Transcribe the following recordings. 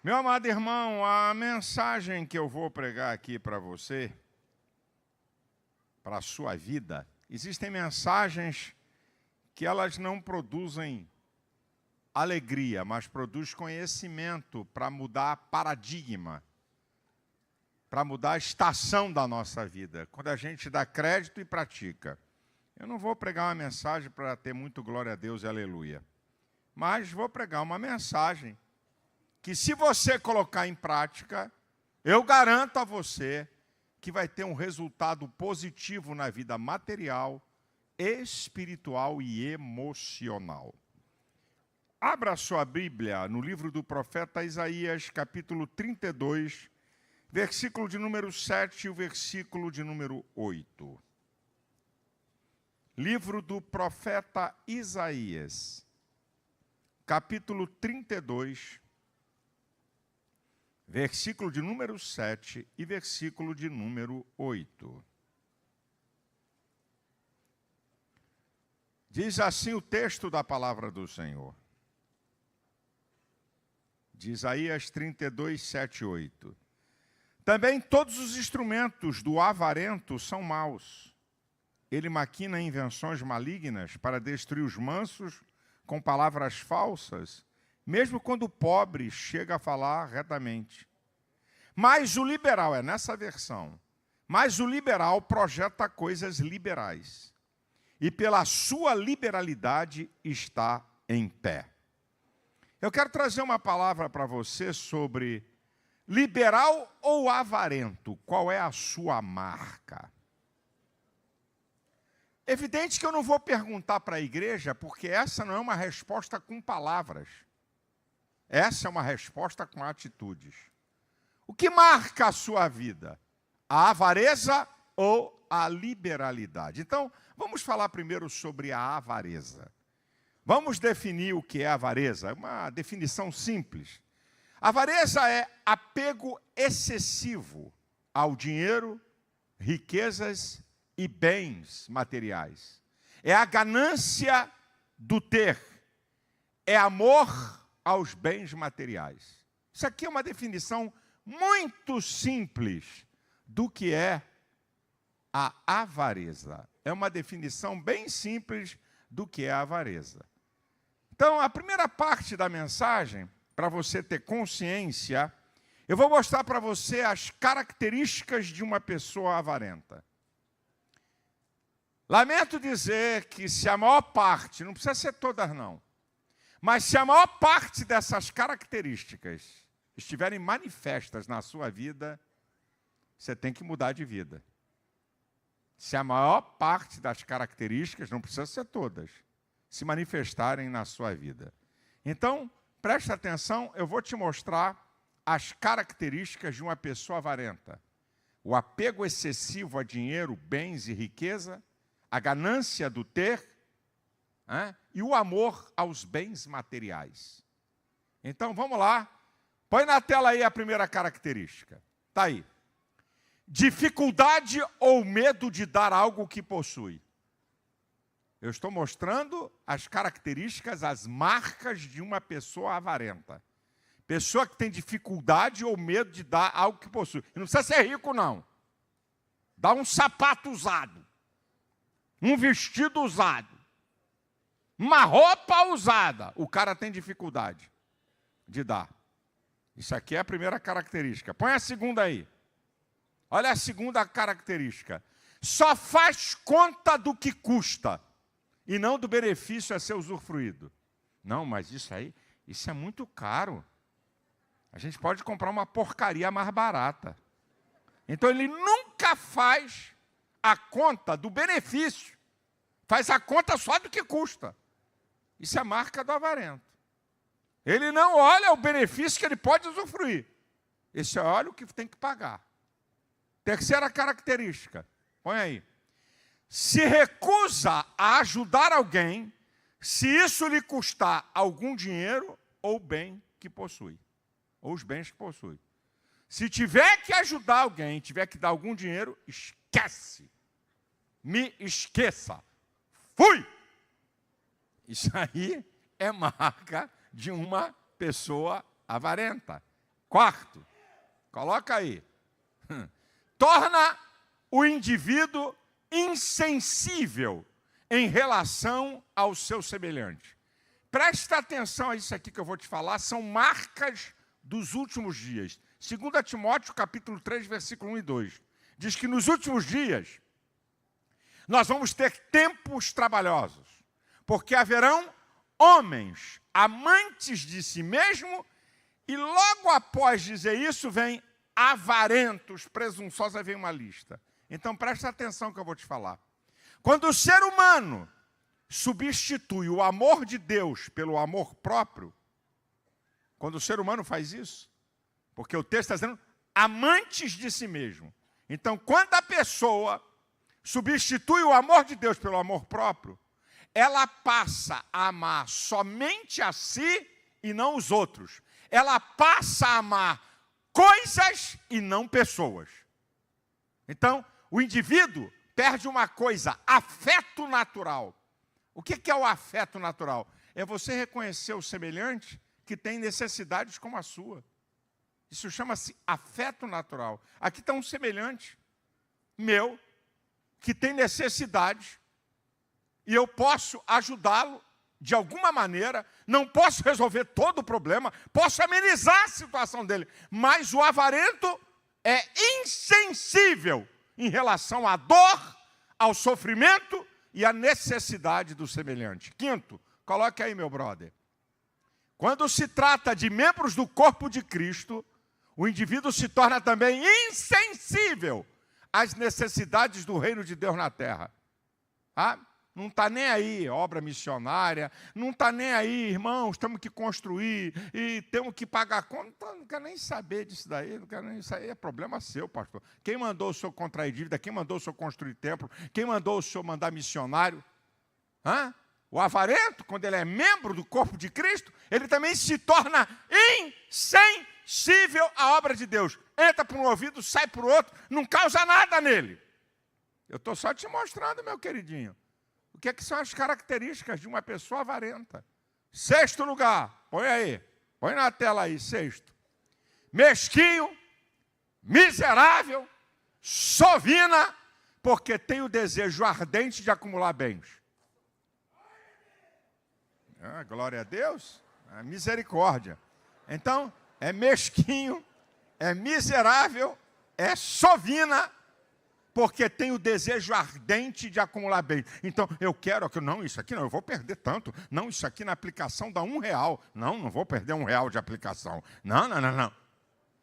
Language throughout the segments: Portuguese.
Meu amado irmão, a mensagem que eu vou pregar aqui para você, para a sua vida, existem mensagens que elas não produzem alegria, mas produzem conhecimento para mudar paradigma, para mudar a estação da nossa vida, quando a gente dá crédito e pratica. Eu não vou pregar uma mensagem para ter muito glória a Deus e aleluia, mas vou pregar uma mensagem que, se você colocar em prática, eu garanto a você que vai ter um resultado positivo na vida material, espiritual e emocional. Abra sua Bíblia no livro do profeta Isaías, capítulo 32, versículo de número 7 e o versículo de número 8. Livro do profeta Isaías, capítulo 32, versículo de número 7 e versículo de número 8. Diz assim o texto da palavra do Senhor. De Isaías 32, 7 e 8. Também todos os instrumentos do avarento são maus. Ele maquina invenções malignas para destruir os mansos com palavras falsas, mesmo quando o pobre chega a falar retamente. Mas o liberal, é nessa versão, mas o liberal projeta coisas liberais. E pela sua liberalidade está em pé. Eu quero trazer uma palavra para você sobre liberal ou avarento. Qual é a sua marca? Evidente que eu não vou perguntar para a igreja, porque essa não é uma resposta com palavras. Essa é uma resposta com atitudes. O que marca a sua vida? A avareza ou a liberalidade? Então, vamos falar primeiro sobre a avareza. Vamos definir o que é avareza. É uma definição simples. Avareza é apego excessivo ao dinheiro, riquezas e bens materiais. É a ganância do ter. É amor aos bens materiais. Isso aqui é uma definição muito simples do que é a avareza. É uma definição bem simples do que é a avareza. Então, a primeira parte da mensagem, para você ter consciência, eu vou mostrar para você as características de uma pessoa avarenta. Lamento dizer que se a maior parte, não precisa ser todas não, mas se a maior parte dessas características estiverem manifestas na sua vida, você tem que mudar de vida. Se a maior parte das características, não precisa ser todas, se manifestarem na sua vida. Então, preste atenção, eu vou te mostrar as características de uma pessoa avarenta. O apego excessivo a dinheiro, bens e riqueza, a ganância do ter, e o amor aos bens materiais. Então, vamos lá. Põe na tela aí a primeira característica. Está aí. Dificuldade ou medo de dar algo que possui. Eu estou mostrando as características, as marcas de uma pessoa avarenta. Pessoa que tem dificuldade ou medo de dar algo que possui. E não precisa ser rico, não. Dá um sapato usado. Um vestido usado. Uma roupa usada. O cara tem dificuldade de dar. Isso aqui é a primeira característica. Põe a segunda aí. Olha a segunda característica. Só faz conta do que custa e não do benefício a ser usufruído. Não, mas isso aí, isso é muito caro. A gente pode comprar uma porcaria mais barata. Então ele nunca faz a conta do benefício. Faz a conta só do que custa. Isso é a marca do avarento. Ele não olha o benefício que ele pode usufruir. Esse olha o que tem que pagar. Terceira característica. Põe aí. Se recusa a ajudar alguém, se isso lhe custar algum dinheiro ou bem que possui. Ou os bens que possui. Se tiver que ajudar alguém, tiver que dar algum dinheiro, esquece. Me esqueça. Fui! Isso aí é marca de uma pessoa avarenta. Quarto, coloca aí. Torna o indivíduo insensível em relação ao seu semelhante. Presta atenção a isso aqui que eu vou te falar, são marcas dos últimos dias. 2 Timóteo, capítulo 3, versículo 1 e 2. Diz que nos últimos dias nós vamos ter tempos trabalhosos, porque haverão homens amantes de si mesmo, e logo após dizer isso vem avarentos, presunçosos, aí vem uma lista. Então presta atenção que eu vou te falar. Quando o ser humano substitui o amor de Deus pelo amor próprio, quando o ser humano faz isso, porque o texto está dizendo amantes de si mesmo. Então, quando a pessoa substitui o amor de Deus pelo amor próprio, ela passa a amar somente a si e não os outros. Ela passa a amar coisas e não pessoas. Então, o indivíduo perde uma coisa, afeto natural. O que é o afeto natural? É você reconhecer o semelhante que tem necessidades como a sua. Isso chama-se afeto natural. Aqui está um semelhante meu que tem necessidades e eu posso ajudá-lo de alguma maneira, não posso resolver todo o problema, posso amenizar a situação dele, mas o avarento é insensível em relação à dor, ao sofrimento e à necessidade do semelhante. Quinto, coloque aí, meu brother. Quando se trata de membros do corpo de Cristo, o indivíduo se torna também insensível às necessidades do reino de Deus na terra. Não está nem aí obra missionária, não está nem aí, irmãos, temos que construir e temos que pagar conta. Não quero nem saber disso daí, não quero nem saber, é problema seu, pastor. Quem mandou o senhor contrair dívida? Quem mandou o senhor construir templo? Quem mandou o senhor mandar missionário? O avarento, quando ele é membro do corpo de Cristo, ele também se torna insensível à obra de Deus. Entra por um ouvido, sai por outro, não causa nada nele. Eu estou só te mostrando, meu queridinho, o que é que são as características de uma pessoa avarenta. Sexto lugar, põe aí, põe na tela aí, sexto. Mesquinho, miserável, sovina, porque tem o desejo ardente de acumular bens. Glória a Deus, misericórdia. Então, é mesquinho, é miserável, é sovina, porque tem o desejo ardente de acumular bem. Então, eu quero, não, isso aqui não, eu vou perder tanto. Não, isso aqui na aplicação dá R$1. Não vou perder R$1 de aplicação. Não.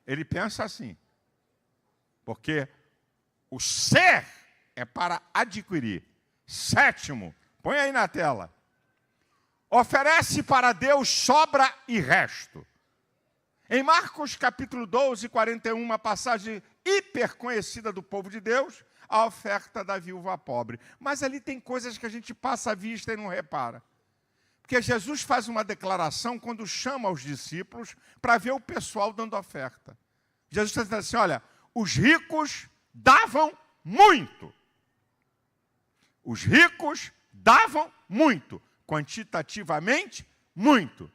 Ele pensa assim. Porque o ser é para adquirir. Sétimo, põe aí na tela. Oferece para Deus sobra e resto. Em Marcos capítulo 12, 41, uma passagem hiper conhecida do povo de Deus, a oferta da viúva pobre. Mas ali tem coisas que a gente passa a vista e não repara. Porque Jesus faz uma declaração quando chama os discípulos para ver o pessoal dando oferta. Jesus está dizendo assim, olha, os ricos davam muito. Os ricos davam muito. Quantitativamente, muito.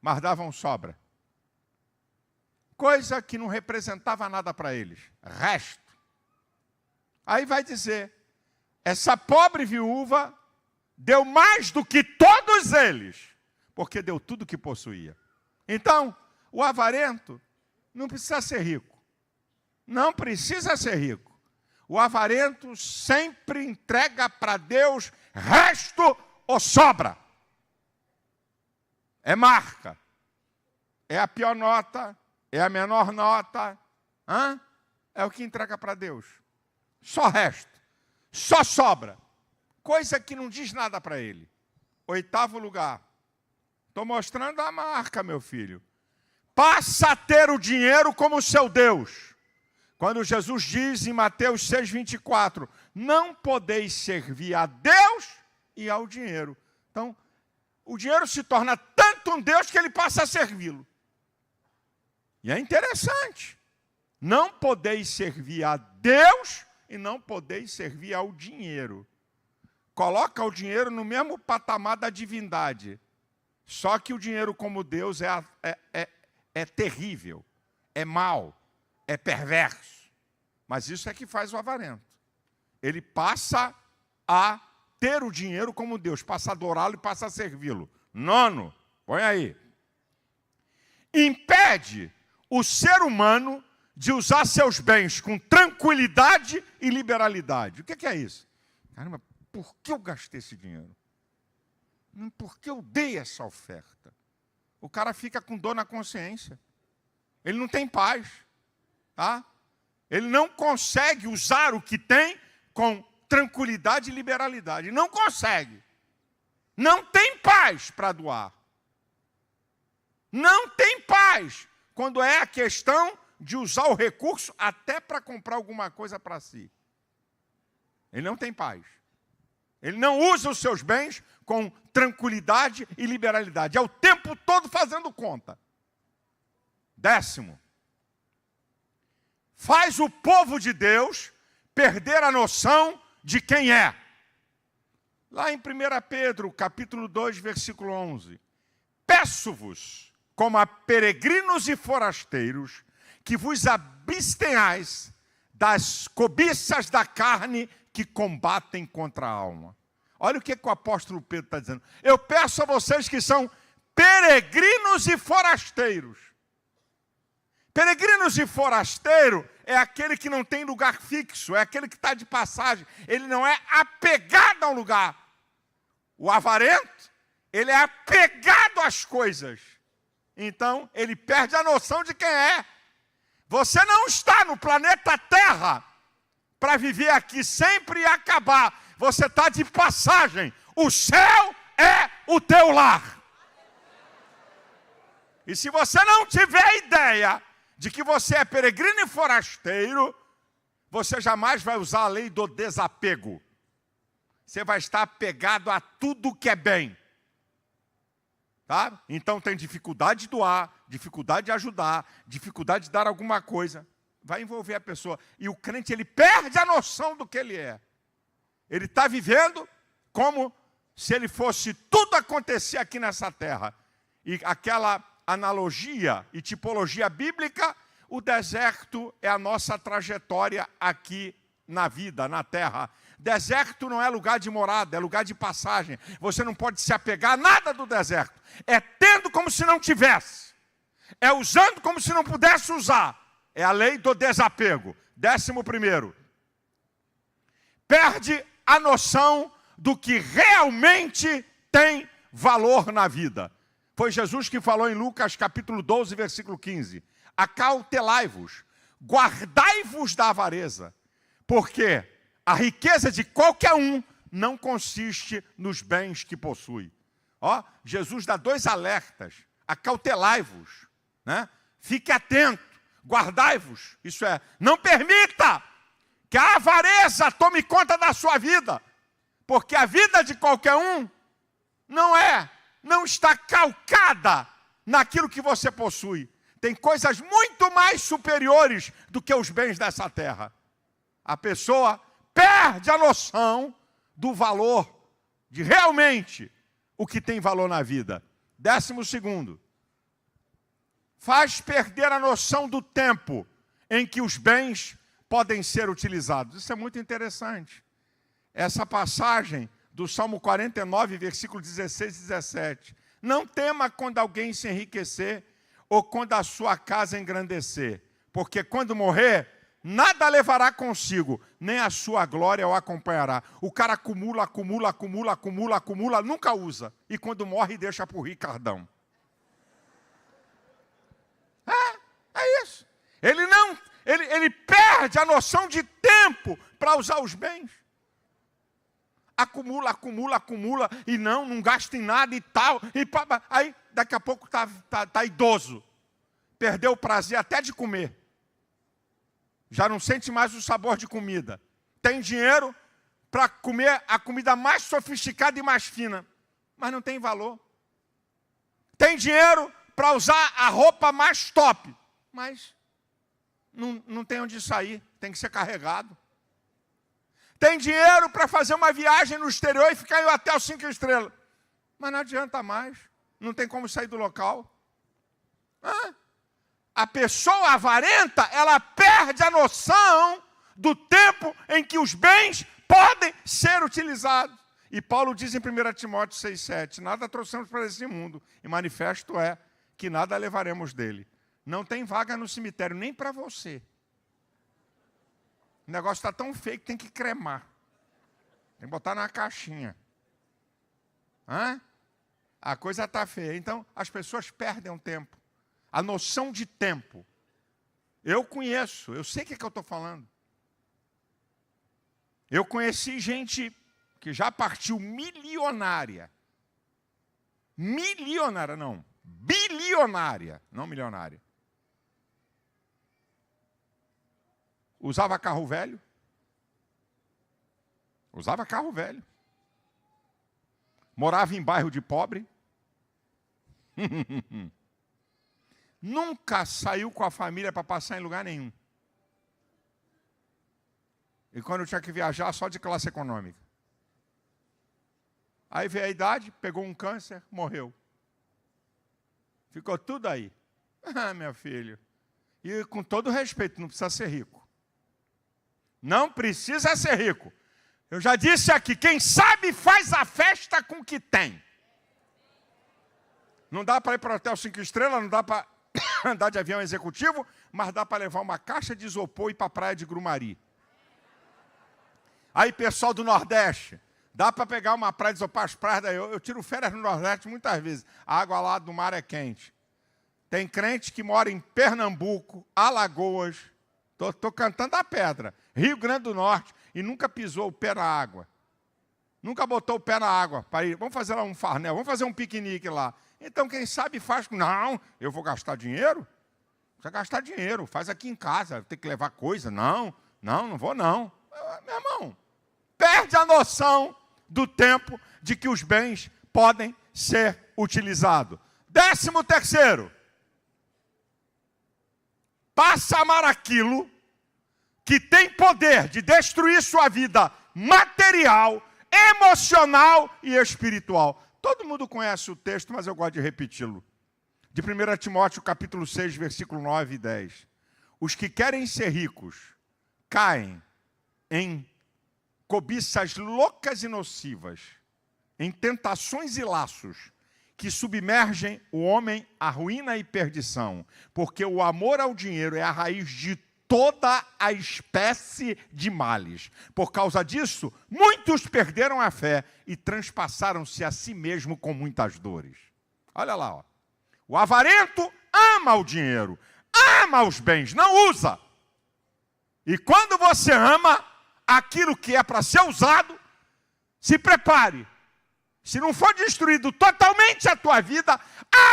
Mas davam sobra. Coisa que não representava nada para eles. Resto. Aí vai dizer, essa pobre viúva deu mais do que todos eles, porque deu tudo que possuía. Então, o avarento não precisa ser rico. Não precisa ser rico. O avarento sempre entrega para Deus resto ou sobra. É marca. É a pior nota. É a menor nota. É o que entrega para Deus. Só resto. Só sobra. Coisa que não diz nada para ele. Oitavo lugar. Estou mostrando a marca, meu filho. Passa a ter o dinheiro como seu Deus. Quando Jesus diz em Mateus 6,24, não podeis servir a Deus e ao dinheiro. Então, o dinheiro se torna tanto um Deus que ele passa a servi-lo. E é interessante. Não podeis servir a Deus e não podeis servir ao dinheiro. Coloca o dinheiro no mesmo patamar da divindade. Só que o dinheiro como Deus é terrível, é mau, é perverso. Mas isso é que faz o avarento. Ele passa a ter o dinheiro como Deus, passa a adorá-lo e passa a servi-lo. 9, põe aí. Impede o ser humano de usar seus bens com tranquilidade e liberalidade. O que é isso? Caramba, por que eu gastei esse dinheiro? Por que eu dei essa oferta? O cara fica com dor na consciência. Ele não tem paz. Tá? Ele não consegue usar o que tem com tranquilidade e liberalidade. Não consegue. Não tem paz para doar. Não tem paz quando é a questão de usar o recurso até para comprar alguma coisa para si. Ele não tem paz. Ele não usa os seus bens com tranquilidade e liberalidade. É o tempo todo fazendo conta. 10. Faz o povo de Deus perder a noção de quem é. Lá em 1 Pedro, capítulo 2, versículo 11. Peço-vos, como a peregrinos e forasteiros, que vos abstenhais das cobiças da carne que combatem contra a alma. Olha o que o apóstolo Pedro está dizendo. Eu peço a vocês que são peregrinos e forasteiros. Peregrinos e forasteiro é aquele que não tem lugar fixo, é aquele que está de passagem. Ele não é apegado ao lugar. O avarento, ele é apegado às coisas. Então, ele perde a noção de quem é. Você não está no planeta Terra para viver aqui sempre e acabar. Você está de passagem. O céu é o teu lar. E se você não tiver ideia de que você é peregrino e forasteiro, você jamais vai usar a lei do desapego. Você vai estar apegado a tudo que é bem. Tá? Então tem dificuldade de doar, dificuldade de ajudar, dificuldade de dar alguma coisa. Vai envolver a pessoa. E o crente, ele perde a noção do que ele é. Ele está vivendo como se ele fosse tudo acontecer aqui nessa terra. E aquela analogia e tipologia bíblica, o deserto é a nossa trajetória aqui na vida, na terra. Deserto não é lugar de morada, é lugar de passagem. Você não pode se apegar a nada do deserto. É tendo como se não tivesse. É usando como se não pudesse usar. É a lei do desapego. 11. Perde a noção do que realmente tem valor na vida. Foi Jesus que falou em Lucas capítulo 12, versículo 15. Acautelai-vos, guardai-vos da avareza, porque a riqueza de qualquer um não consiste nos bens que possui. Ó, Jesus dá 2 alertas. Acautelai-vos, né? Fique atento, guardai-vos. Isso é, não permita que a avareza tome conta da sua vida, porque a vida de qualquer um não está calcada naquilo que você possui. Tem coisas muito mais superiores do que os bens dessa terra. A pessoa perde a noção do valor de realmente o que tem valor na vida. 12. Faz perder a noção do tempo em que os bens podem ser utilizados. Isso é muito interessante. Essa passagem do Salmo 49, versículo 16 e 17. Não tema quando alguém se enriquecer ou quando a sua casa engrandecer, porque quando morrer, nada levará consigo, nem a sua glória o acompanhará. O cara acumula, nunca usa. E quando morre, deixa para o Ricardão. É isso. Ele perde a noção de tempo para usar os bens. Acumula, e não gasta em nada e tal. Aí, daqui a pouco está idoso. Perdeu o prazer até de comer. Já não sente mais o sabor de comida. Tem dinheiro para comer a comida mais sofisticada e mais fina, mas não tem valor. Tem dinheiro para usar a roupa mais top, mas não tem onde sair, tem que ser carregado. Tem dinheiro para fazer uma viagem no exterior e ficar em um hotel 5 estrelas, mas não adianta mais, não tem como sair do local. a pessoa avarenta, ela perde a noção do tempo em que os bens podem ser utilizados. E Paulo diz em 1 Timóteo 6,7, nada trouxemos para esse mundo, e manifesto é que nada levaremos dele. Não tem vaga no cemitério, nem para você. O negócio está tão feio que tem que cremar. Tem que botar na caixinha. Hã? A coisa está feia. Então, as pessoas perdem o tempo. A noção de tempo. Eu conheço, eu sei o que eu estou falando. Eu conheci gente que já partiu milionária. Milionária, não. Bilionária, não milionária. Usava carro velho. Usava carro velho. Morava em bairro de pobre. Nunca saiu com a família para passar em lugar nenhum. E quando eu tinha que viajar, só de classe econômica. Aí veio a idade, pegou um câncer, morreu. Ficou tudo aí. Ah, meu filho. E com todo respeito, não precisa ser rico. Não precisa ser rico. Eu já disse aqui, quem sabe faz a festa com o que tem. Não dá para ir para o hotel 5 estrelas, não dá para andar de avião executivo, mas dá para levar uma caixa de isopor e ir para a praia de Grumari. Aí, pessoal do Nordeste, dá para pegar uma praia de isopor, as praias daí. Eu tiro férias no Nordeste muitas vezes. A água lá do mar é quente. Tem crente que mora em Pernambuco, Alagoas, estou cantando a pedra, Rio Grande do Norte, e nunca pisou o pé na água. Nunca botou o pé na água para ir. Vamos fazer lá um farnel, vamos fazer um piquenique lá. Então, quem sabe faz. Não, eu vou gastar dinheiro? Precisa gastar dinheiro, faz aqui em casa, tem que levar coisa. Não vou não. Meu irmão, perde a noção do tempo de que os bens podem ser utilizados. 13º, passa a amar aquilo que tem poder de destruir sua vida material, emocional e espiritual. Todo mundo conhece o texto, mas eu gosto de repeti-lo. De 1 Timóteo, capítulo 6, versículo 9 e 10. Os que querem ser ricos caem em cobiças loucas e nocivas, em tentações e laços, que submergem o homem à ruína e perdição, porque o amor ao dinheiro é a raiz de toda a espécie de males. Por causa disso, muitos perderam a fé e transpassaram-se a si mesmo com muitas dores. Olha lá, ó. O avarento ama o dinheiro, ama os bens, não usa. E quando você ama aquilo que é para ser usado, se prepare. Se não for destruído totalmente a tua vida,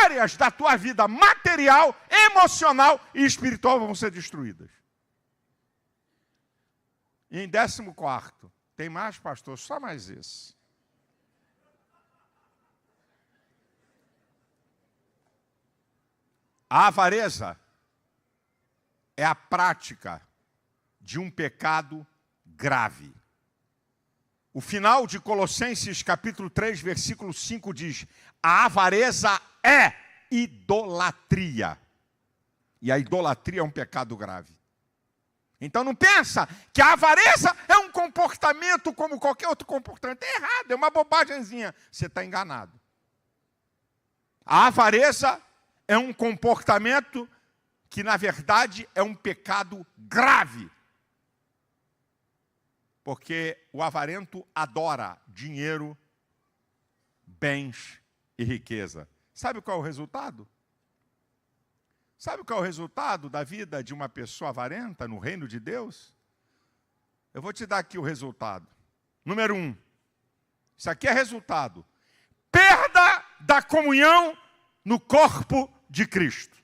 áreas da tua vida material, emocional e espiritual vão ser destruídas. E em 14º, tem mais, pastor? Só mais esse. A avareza é a prática de um pecado grave. O final de Colossenses, capítulo 3, versículo 5 diz: a avareza é idolatria. E a idolatria é um pecado grave. Então não pensa que a avareza é um comportamento como qualquer outro comportamento. É errado, é uma bobagemzinha. Você está enganado. A avareza é um comportamento que, na verdade, é um pecado grave. Porque o avarento adora dinheiro, bens e riqueza. Sabe qual é o resultado? Sabe qual é o resultado da vida de uma pessoa avarenta no reino de Deus? Eu vou te dar aqui o resultado. Número 1. Isso aqui é resultado. Perda da comunhão no corpo de Cristo.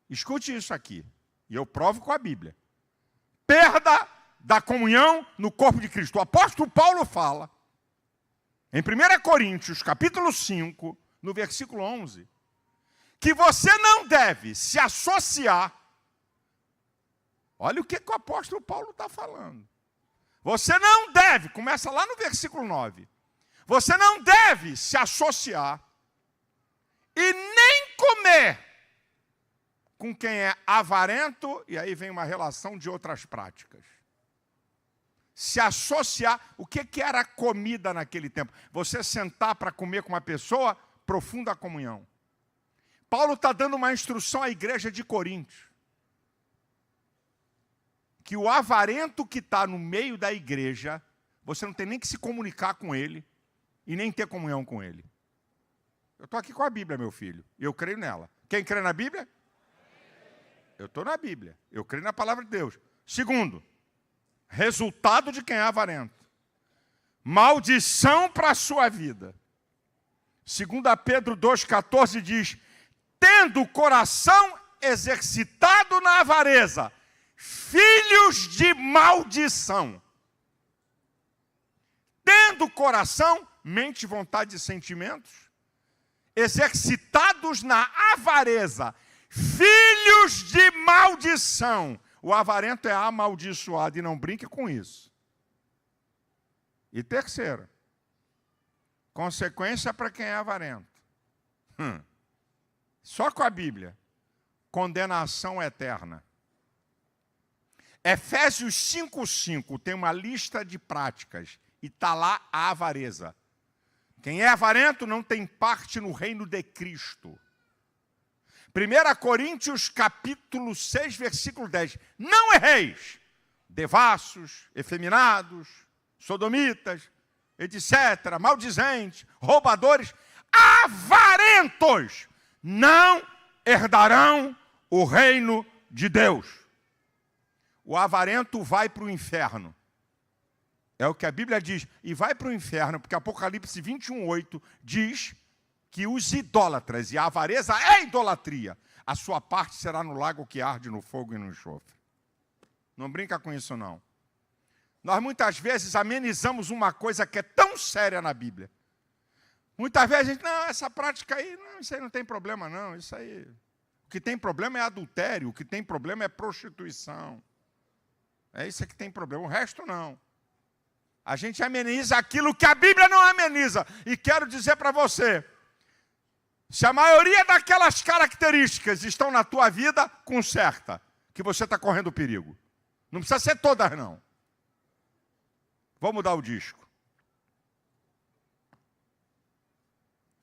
Escute isso aqui. E eu provo com a Bíblia. Perda da comunhão no corpo de Cristo. O apóstolo Paulo fala, em 1 Coríntios, capítulo 5, no versículo 11, que você não deve se associar. Olha o que o apóstolo Paulo está falando. Você não deve, começa lá no versículo 9, você não deve se associar e nem comer com quem é avarento, e aí vem uma relação de outras práticas. Se associar, o que era comida naquele tempo? Você sentar para comer com uma pessoa, profunda comunhão. Paulo está dando uma instrução à igreja de Coríntios. Que o avarento que está no meio da igreja, você não tem nem que se comunicar com ele e nem ter comunhão com ele. Eu estou aqui com a Bíblia, meu filho, e eu creio nela. Quem crê na Bíblia? Eu estou na Bíblia, eu creio na palavra de Deus. Segundo, resultado de quem é avarento. Maldição para a sua vida. 2 Pedro 2,14 diz, tendo o coração exercitado na avareza, filhos de maldição. Tendo coração, mente, vontade e sentimentos, exercitados na avareza, filhos de maldição. O avarento é amaldiçoado e não brinque com isso. E terceira, consequência para quem é avarento. Só com a Bíblia, condenação eterna. Efésios 5,5 tem uma lista de práticas e está lá a avareza. Quem é avarento não tem parte no reino de Cristo. 1 Coríntios capítulo 6, versículo 10. Não erreis, devassos, efeminados, sodomitas, etc., maldizentes, roubadores, avarentos, não herdarão o reino de Deus. O avarento vai para o inferno. É o que a Bíblia diz. E vai para o inferno, porque Apocalipse 21:8 diz que os idólatras, e a avareza é idolatria, a sua parte será no lago que arde no fogo e no enxofre. Não brinca com isso, não. Nós muitas vezes amenizamos uma coisa que é tão séria na Bíblia. Muitas vezes a gente, não, essa prática aí, não, isso aí não tem problema, não. Isso aí, o que tem problema é adultério, o que tem problema é prostituição. É isso que tem problema, o resto não. A gente ameniza aquilo que a Bíblia não ameniza. E quero dizer para você, se a maioria daquelas características estão na tua vida, conserta, que você está correndo perigo. Não precisa ser todas, não. Vou mudar o disco.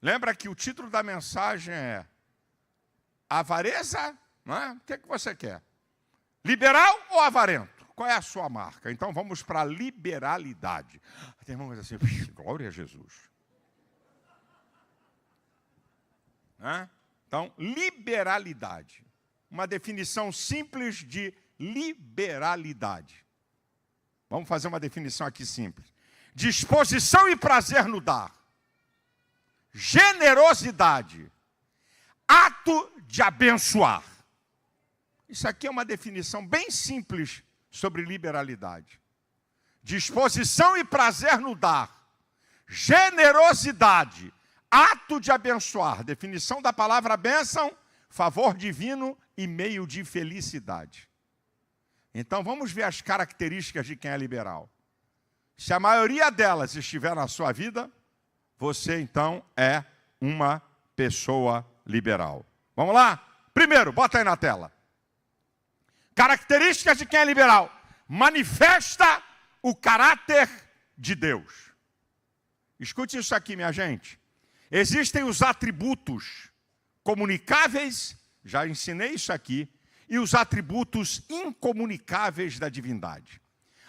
Lembra que o título da mensagem é avareza, não é? O que você quer? Liberal ou avarento? Qual é a sua marca? Então vamos para a liberalidade. Tem uma coisa assim, glória a Jesus. Então, liberalidade. Uma definição simples de liberalidade. Vamos fazer uma definição aqui simples. Disposição e prazer no dar. Generosidade. Ato de abençoar. Isso aqui é uma definição bem simples sobre liberalidade. Disposição e prazer no dar. Generosidade. Ato de abençoar. Definição da palavra bênção, favor divino e meio de felicidade. Então vamos ver as características de quem é liberal. Se a maioria delas estiver na sua vida, você então é uma pessoa liberal. Vamos lá? Primeiro, bota aí na tela. Características de quem é liberal. Manifesta o caráter de Deus. Escute isso aqui, minha gente. Existem os atributos comunicáveis, já ensinei isso aqui, e os atributos incomunicáveis da divindade.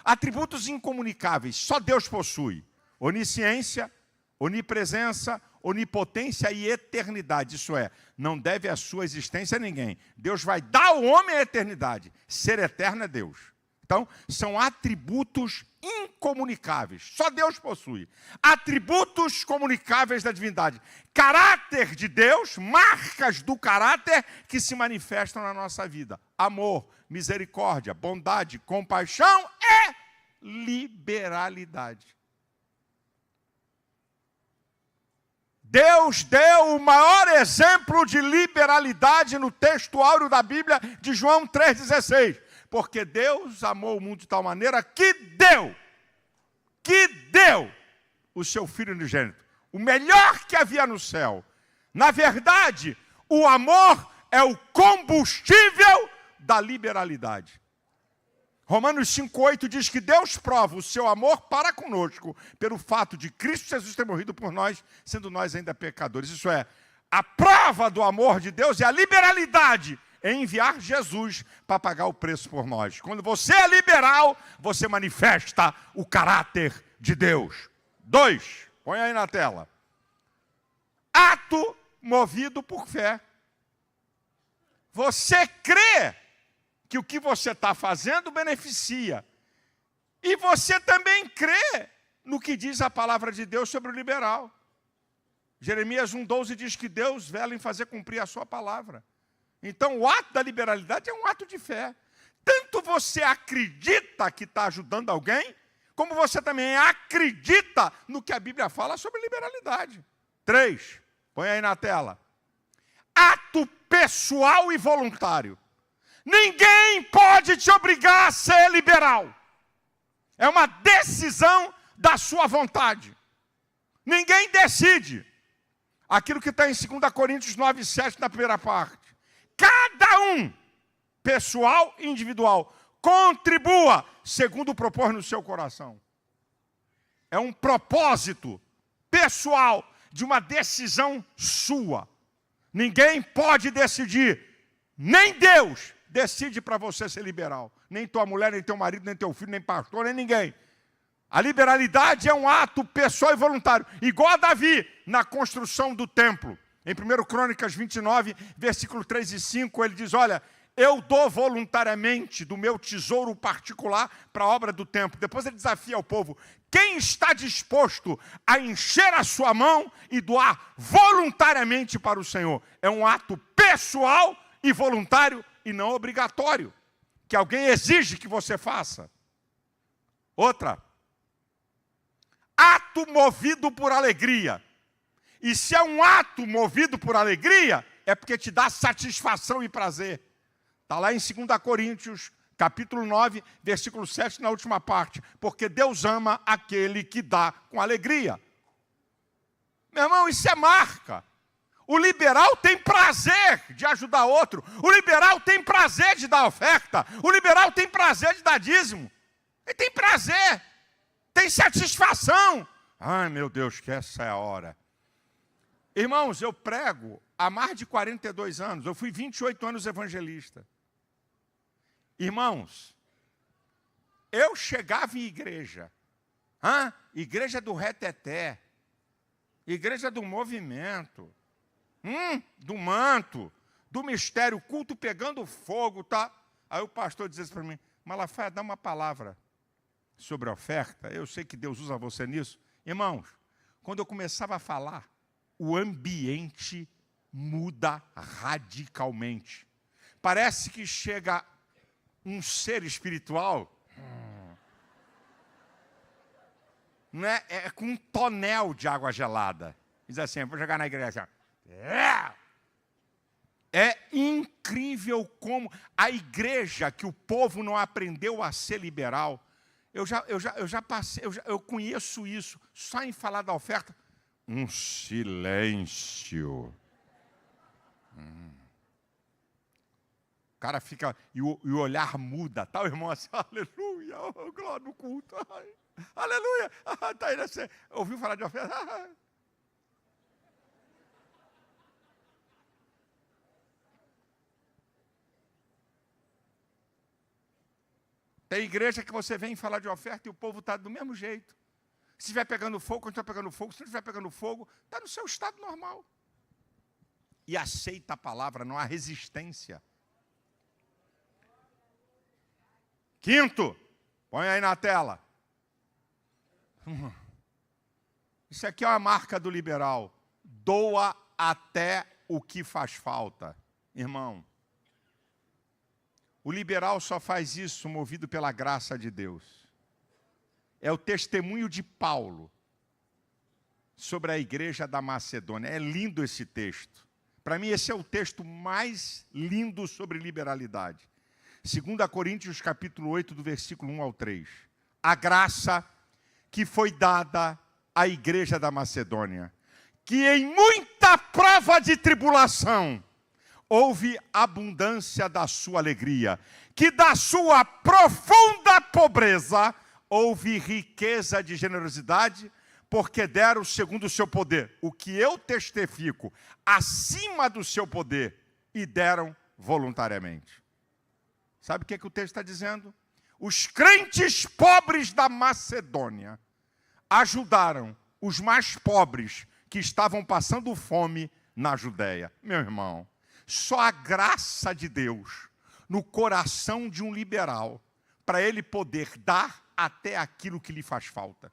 Atributos incomunicáveis, só Deus possui. Onisciência, onipresença, onipotência e eternidade. Isso é, não deve a sua existência a ninguém. Deus vai dar ao homem a eternidade. Ser eterno é Deus. Então, são atributos incomunicáveis. Só Deus possui. Atributos comunicáveis da divindade. Caráter de Deus, marcas do caráter que se manifestam na nossa vida. Amor, misericórdia, bondade, compaixão e liberalidade. Deus deu o maior exemplo de liberalidade no texto áureo da Bíblia de João 3,16. Porque Deus amou o mundo de tal maneira que deu o seu Filho unigênito, o melhor que havia no céu. Na verdade, o amor é o combustível da liberalidade. Romanos 5,8 diz que Deus prova o seu amor para conosco pelo fato de Cristo Jesus ter morrido por nós, sendo nós ainda pecadores. Isso é, a prova do amor de Deus é a liberalidade em enviar Jesus para pagar o preço por nós. Quando você é liberal, você manifesta o caráter de Deus. 2, põe aí na tela. Ato movido por fé. Você crê que o que você está fazendo beneficia. E você também crê no que diz a palavra de Deus sobre o liberal. Jeremias 1,12 diz que Deus vela em fazer cumprir a sua palavra. Então, o ato da liberalidade é um ato de fé. Tanto você acredita que está ajudando alguém, como você também acredita no que a Bíblia fala sobre liberalidade. 3, põe aí na tela. Ato pessoal e voluntário. Ninguém pode te obrigar a ser liberal. É uma decisão da sua vontade. Ninguém decide. Aquilo que está em 2 Coríntios 9,7 na primeira parte. Cada um, pessoal e individual, contribua segundo propor no seu coração. É um propósito pessoal de uma decisão sua. Ninguém pode decidir, nem Deus decide para você ser liberal. Nem tua mulher, nem teu marido, nem teu filho, nem pastor, nem ninguém. A liberalidade é um ato pessoal e voluntário. Igual a Davi na construção do templo. Em 1 Crônicas 29, versículo 3 e 5, ele diz, olha, eu dou voluntariamente do meu tesouro particular para a obra do templo. Depois ele desafia o povo. Quem está disposto a encher a sua mão e doar voluntariamente para o Senhor? É um ato pessoal e voluntário e não obrigatório, que alguém exige que você faça. Outra, ato movido por alegria. E se é um ato movido por alegria, é porque te dá satisfação e prazer. Está lá em 2 Coríntios, capítulo 9, versículo 7, na última parte. Porque Deus ama aquele que dá com alegria. Meu irmão, isso é marca. O liberal tem prazer de ajudar outro. O liberal tem prazer de dar oferta. O liberal tem prazer de dar dízimo. Ele tem prazer. Tem satisfação. Ai, meu Deus, que essa é a hora. Irmãos, eu prego há mais de 42 anos. Eu fui 28 anos evangelista. Irmãos, eu chegava em igreja. Igreja do reteté. Igreja do movimento. Do manto, do mistério, culto pegando fogo, tá? Aí o pastor dizia para mim, Malafaia, dá uma palavra sobre a oferta. Eu sei que Deus usa você nisso. Irmãos, quando eu começava a falar, o ambiente muda radicalmente. Parece que chega um ser espiritual, não é? É com um tonel de água gelada. Diz assim, eu vou jogar na igreja. É incrível como a igreja que o povo não aprendeu a ser liberal. Eu já passei, eu conheço isso. Só em falar da oferta, um silêncio. O cara fica, e o olhar muda, tá, o irmão assim, aleluia, glória no culto, aleluia, tá aí, você ouviu falar de oferta? Tem igreja que você vem falar de oferta e o povo está do mesmo jeito. Se estiver pegando fogo, quando estiver pegando fogo, se não estiver pegando fogo, está no seu estado normal. E aceita a palavra, não há resistência. 5, põe aí na tela. Isso aqui é uma marca do liberal. Doa até o que faz falta. Irmão, o liberal só faz isso movido pela graça de Deus. É o testemunho de Paulo sobre a igreja da Macedônia. É lindo esse texto. Para mim, esse é o texto mais lindo sobre liberalidade. 2 Coríntios, capítulo 8, do versículo 1 ao 3. A graça que foi dada à igreja da Macedônia, que em muita prova de tribulação, houve abundância da sua alegria, que da sua profunda pobreza houve riqueza de generosidade, porque deram segundo o seu poder, o que eu testifico, acima do seu poder, e deram voluntariamente. Sabe o que o texto está dizendo? Os crentes pobres da Macedônia ajudaram os mais pobres que estavam passando fome na Judéia. Meu irmão, só a graça de Deus no coração de um liberal para ele poder dar até aquilo que lhe faz falta.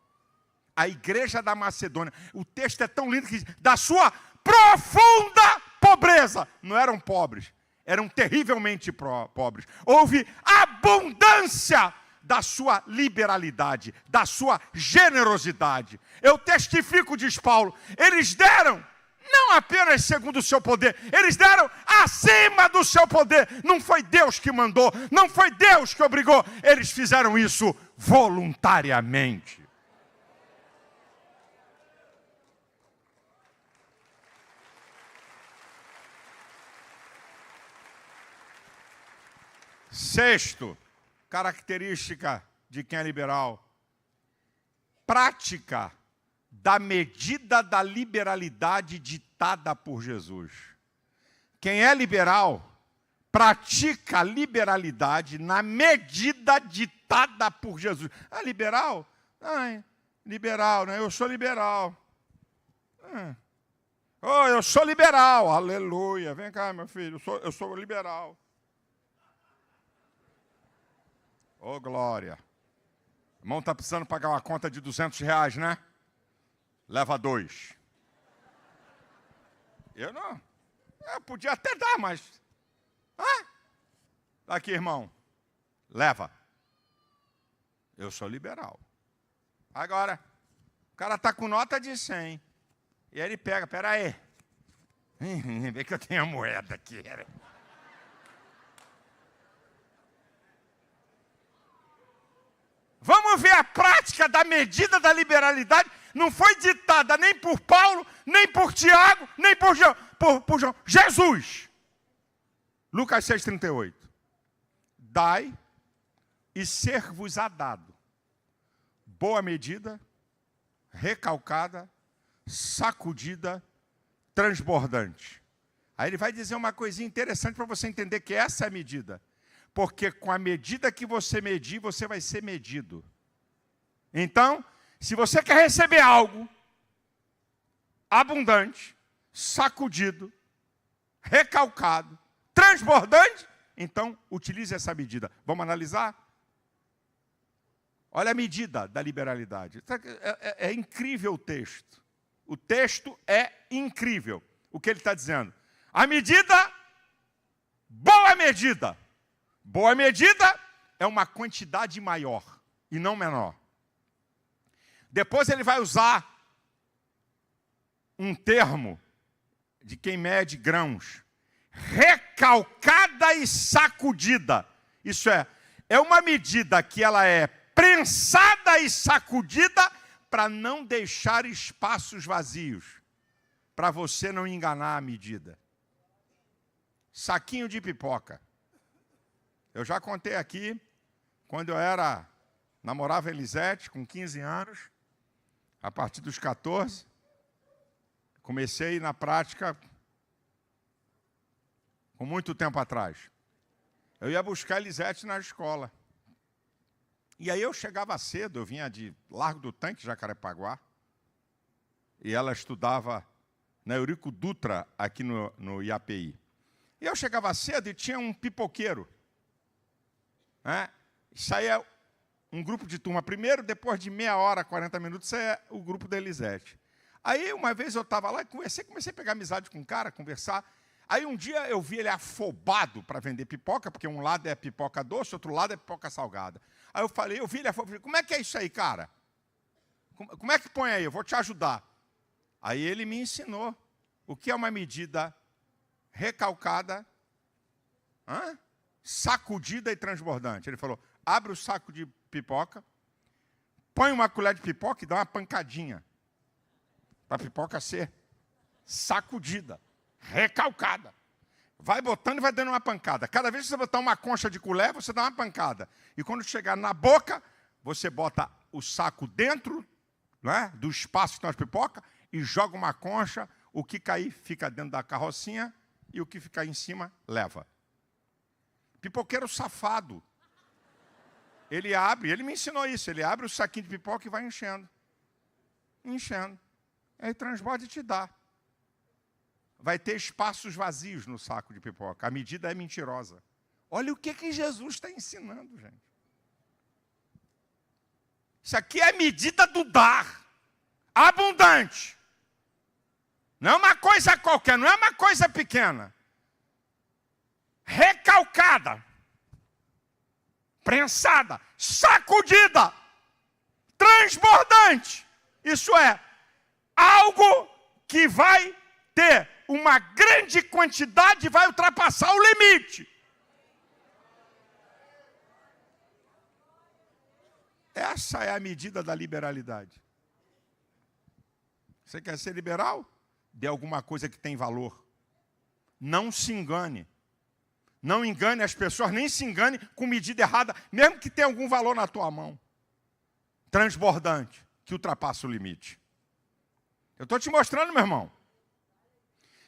A igreja da Macedônia, o texto é tão lindo que diz, da sua profunda pobreza, não eram pobres, eram terrivelmente pobres. Houve abundância da sua liberalidade, da sua generosidade. Eu testifico, diz Paulo, eles deram não apenas segundo o seu poder, eles deram acima do seu poder. Não foi Deus que mandou, não foi Deus que obrigou, eles fizeram isso voluntariamente. Sexto, característica de quem é liberal, prática da medida da liberalidade ditada por Jesus. Quem é liberal, pratica a liberalidade na medida ditada por Jesus. Ah, liberal? Ai, liberal, né? Eu sou liberal. Oh, eu sou liberal, aleluia. Vem cá, meu filho, eu sou liberal. Ô, glória. O irmão está precisando pagar uma conta de R$200, né? Leva 2. Eu não. Eu podia até dar, mas... Aqui, irmão. Leva. Eu sou liberal. Agora, o cara está com nota de 100. E aí ele pega, peraí. Vê que eu tenho a moeda aqui. Vamos ver a prática da medida da liberalidade. Não foi ditada nem por Paulo, nem por Tiago, nem por João. Jesus. Lucas 6,38. Dai e ser-vos-á dado. Boa medida, recalcada, sacudida, transbordante. Aí ele vai dizer uma coisinha interessante para você entender que essa é a medida. Porque com a medida que você medir, você vai ser medido. Então, se você quer receber algo abundante, sacudido, recalcado, transbordante, então utilize essa medida. Vamos analisar? Olha a medida da liberalidade. É incrível o texto. O texto é incrível. O que ele está dizendo? A medida, boa medida. Boa medida é uma quantidade maior e não menor. Depois ele vai usar um termo de quem mede grãos. Recalcada e sacudida. Isso é uma medida que ela é prensada e sacudida para não deixar espaços vazios, para você não enganar a medida. Saquinho de pipoca. Eu já contei aqui, quando eu namorava Elisete, com 15 anos, a partir dos 14, comecei na prática com muito tempo atrás. Eu ia buscar Elisete na escola. E aí eu chegava cedo, eu vinha de Largo do Tanque, Jacarepaguá, e ela estudava na Eurico Dutra, aqui no IAPI. E eu chegava cedo e tinha um pipoqueiro. Saía um grupo de turma primeiro, depois de meia hora, 40 minutos, saía o grupo da Elisete. Aí, uma vez eu estava lá e comecei a pegar amizade com o cara, conversar. Aí, um dia, eu vi ele afobado para vender pipoca, porque um lado é pipoca doce, outro lado é pipoca salgada. Aí eu vi ele afobado, como é que é isso aí, cara? Como é que põe aí? Eu vou te ajudar. Aí, ele me ensinou o que é uma medida recalcada, sacudida e transbordante. Ele falou, abre o saco de pipoca, põe uma colher de pipoca e dá uma pancadinha. Para a pipoca ser sacudida, recalcada. vai botando e vai dando uma pancada. Cada vez que você botar uma concha de colher, você dá uma pancada. E quando chegar na boca, você bota o saco dentro, né, do espaço que tem as pipocas e joga uma concha. O que cair fica dentro da carrocinha e o que ficar em cima, leva. Pipoqueiro safado. Ele abre, ele me ensinou isso, ele abre o saquinho de pipoca e vai enchendo. Enchendo. Aí transborda e te dá. Vai ter espaços vazios no saco de pipoca. A medida é mentirosa. Olha o que Jesus está ensinando, gente. Isso aqui é a medida do dar. Abundante. Não é uma coisa qualquer, não é uma coisa pequena. Recalcada. Prensada. Sacudida. Transbordante. Isso é algo que vai ter uma grande quantidade e vai ultrapassar o limite. Essa é a medida da liberalidade. Você quer ser liberal? Dê alguma coisa que tem valor. Não se engane. Não engane as pessoas, nem se engane com medida errada, mesmo que tenha algum valor na tua mão. Transbordante, que ultrapassa o limite. Eu estou te mostrando, meu irmão.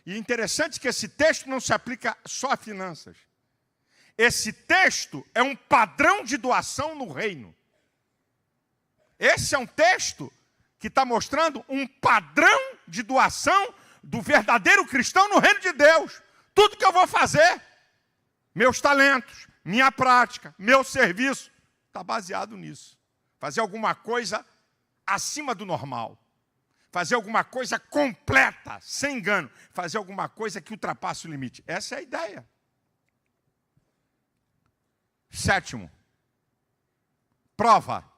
E é interessante que esse texto não se aplica só a finanças. Esse texto é um padrão de doação no reino. Esse é um texto que está mostrando um padrão de doação do verdadeiro cristão no reino de Deus. Tudo que eu vou fazer, meus talentos, minha prática, meu serviço, está baseado nisso. Fazer alguma coisa acima do normal. Fazer alguma coisa completa, sem engano. Fazer alguma coisa que ultrapasse o limite. Essa é a ideia. Sétimo, prova.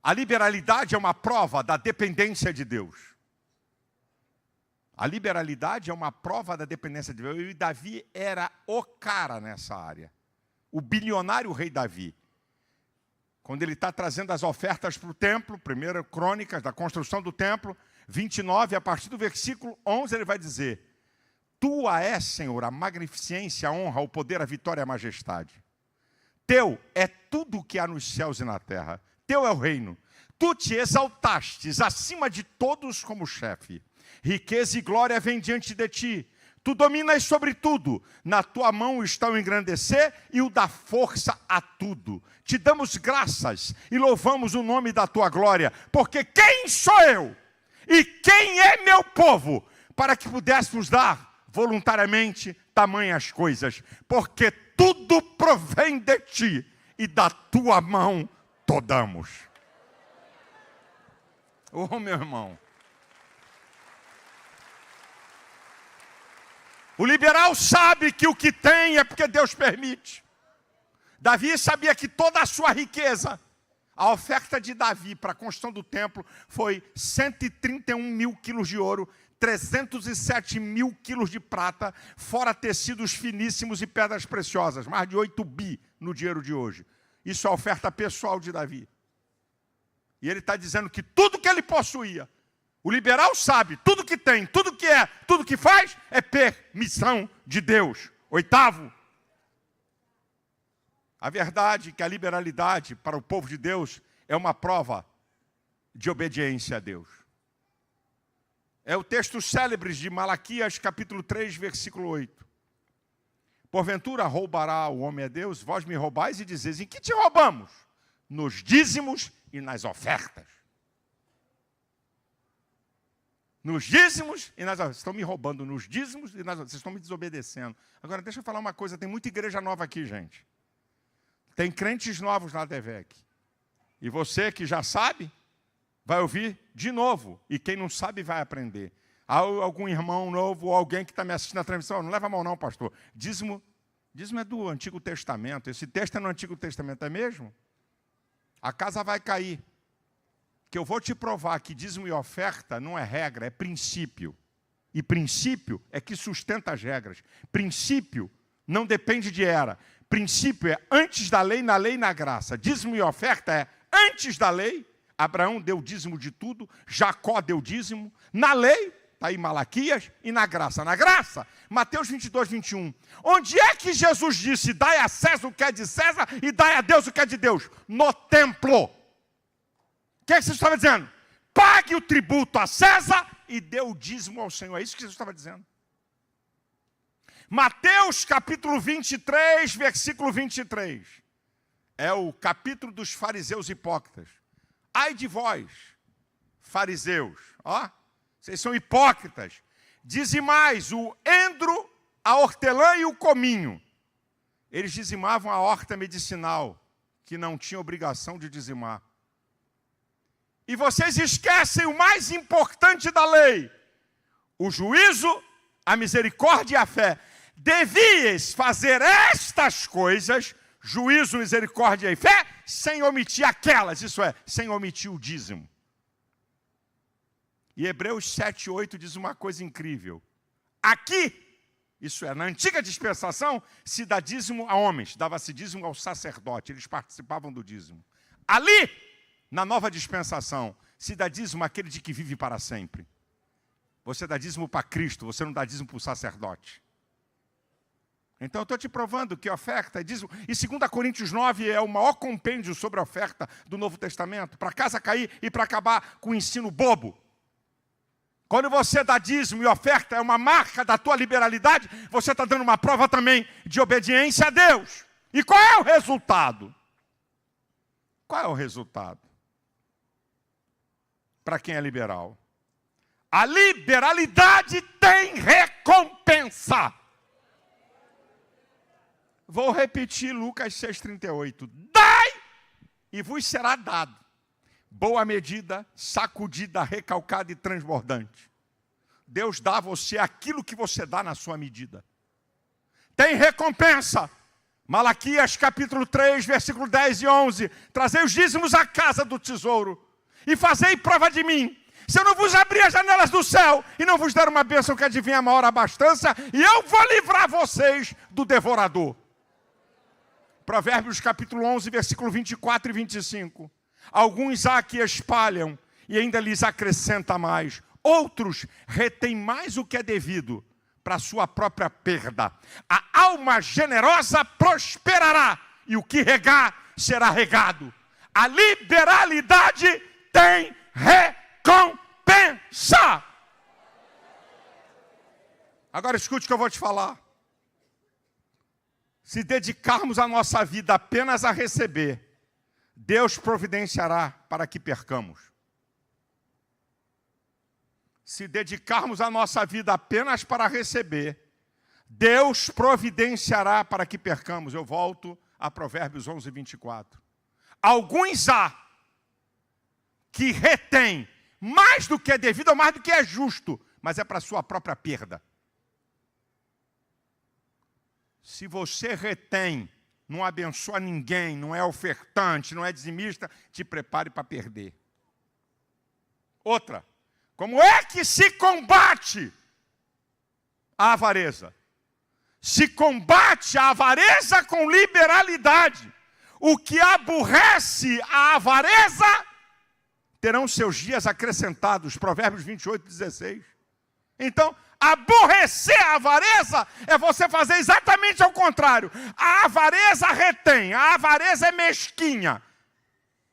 A liberalidade é uma prova da dependência de Deus. A liberalidade é uma prova da dependência de Deus. E Davi era o cara nessa área. O bilionário rei Davi. Quando ele está trazendo as ofertas para o templo, 1 Crônicas da construção do templo, 29, a partir do versículo 11, ele vai dizer: Tua é, Senhor, a magnificência, a honra, o poder, a vitória e a majestade. Teu é tudo o que há nos céus e na terra. Teu é o reino. Tu te exaltastes acima de todos como chefe. Riqueza e glória vêm diante de ti. Tu dominas sobre tudo. Na tua mão está o engrandecer e o dar força a tudo. Te damos graças e louvamos o nome da tua glória. Porque quem sou eu e quem é meu povo para que pudéssemos dar voluntariamente tamanhas coisas? Porque tudo provém de ti e da tua mão damos. Oh, meu irmão. O liberal sabe que o que tem é porque Deus permite. Davi sabia que toda a sua riqueza, a oferta de Davi para a construção do templo foi 131 mil quilos de ouro, 307 mil quilos de prata, fora tecidos finíssimos e pedras preciosas, mais de 8 bi no dinheiro de hoje. Isso é a oferta pessoal de Davi. E ele está dizendo que tudo que ele possuía, o liberal sabe, tudo que tem, tudo que é, tudo que faz, é permissão de Deus. Oitavo, a verdade é que a liberalidade para o povo de Deus é uma prova de obediência a Deus. É o texto célebre de Malaquias, capítulo 3, versículo 8. Porventura roubará o homem a Deus? Vós me roubais e dizeis: em que te roubamos? Nos dízimos e nas ofertas. Nos dízimos e nas ofertas. Vocês estão me roubando nos dízimos e nas ofertas. Vocês estão me desobedecendo. Agora, deixa eu falar uma coisa. Tem muita igreja nova aqui, gente. Tem crentes novos na DEVEC. E você que já sabe, vai ouvir de novo. E quem não sabe vai aprender. Há algum irmão novo ou alguém que está me assistindo na transmissão? Não leva a mão não, pastor. Dízimo é do Antigo Testamento. Esse texto é no Antigo Testamento, é mesmo? A casa vai cair. Que eu vou te provar que dízimo e oferta não é regra, é princípio. E princípio é que sustenta as regras. Princípio não depende de era. Princípio é antes da lei, na lei e na graça. Dízimo e oferta é antes da lei. Abraão deu dízimo de tudo, Jacó deu dízimo. Na lei, Está aí Malaquias e na graça. Na graça, Mateus 22, 21. Onde é que Jesus disse, dai a César o que é de César e dai a Deus o que é de Deus? No templo. O que você estava dizendo? Pague o tributo a César e dê o dízimo ao Senhor. É isso que Jesus estava dizendo. Mateus capítulo 23, versículo 23. É o capítulo dos fariseus hipócritas. Ai de vós, fariseus, ó. Vocês são hipócritas. Dizimais o endro, a hortelã e o cominho. Eles dizimavam a horta medicinal, que não tinha obrigação de dizimar. E vocês esquecem o mais importante da lei: o juízo, a misericórdia e a fé. Devias fazer estas coisas, juízo, misericórdia e fé, sem omitir aquelas, isso é, sem omitir o dízimo. E Hebreus 7, 8 diz uma coisa incrível. Aqui, isso é, na antiga dispensação, se dá dízimo a homens, dava-se dízimo ao sacerdote, eles participavam do dízimo. Ali, na nova dispensação, se dá dízimo àquele de que vive para sempre. Você dá dízimo para Cristo, você não dá dízimo para o sacerdote. Então eu estou te provando que oferta é dízimo. E 2 Coríntios 9 é o maior compêndio sobre a oferta do Novo Testamento, para casa cair e para acabar com o ensino bobo. Quando você dá dízimo e oferta é uma marca da tua liberalidade, você está dando uma prova também de obediência a Deus. E qual é o resultado? Qual é o resultado? Para quem é liberal? A liberalidade tem recompensa. Vou repetir Lucas 6,38. Dai e vos será dado. Boa medida, sacudida, recalcada e transbordante. Deus dá a você aquilo que você dá na sua medida. Tem recompensa. Malaquias capítulo 3, versículo 10 e 11. Trazei os dízimos à casa do tesouro e fazei prova de mim. Se eu não vos abrir as janelas do céu e não vos der uma bênção que adivinha a maior abastança, e eu vou livrar vocês do devorador. Provérbios capítulo 11, versículo 24 e 25. Alguns há que espalham e ainda lhes acrescenta mais. Outros retêm mais o que é devido para a sua própria perda. A alma generosa prosperará e o que regar será regado. A liberalidade tem recompensa. Agora escute o que eu vou te falar. Se dedicarmos a nossa vida apenas a receber, Deus providenciará para que percamos. Se dedicarmos a nossa vida apenas para receber, Deus providenciará para que percamos. Eu volto a Provérbios 11, 24. Alguns há que retêm mais do que é devido ou mais do que é justo, mas é para a sua própria perda. Se você retém, não abençoa ninguém, não é ofertante, não é dizimista, te prepare para perder. Outra, como é que se combate a avareza? Se combate a avareza com liberalidade. O que aborrece a avareza terão seus dias acrescentados. Provérbios 28, 16. Então, aborrecer a avareza é você fazer exatamente ao contrário. A avareza retém, a avareza é mesquinha.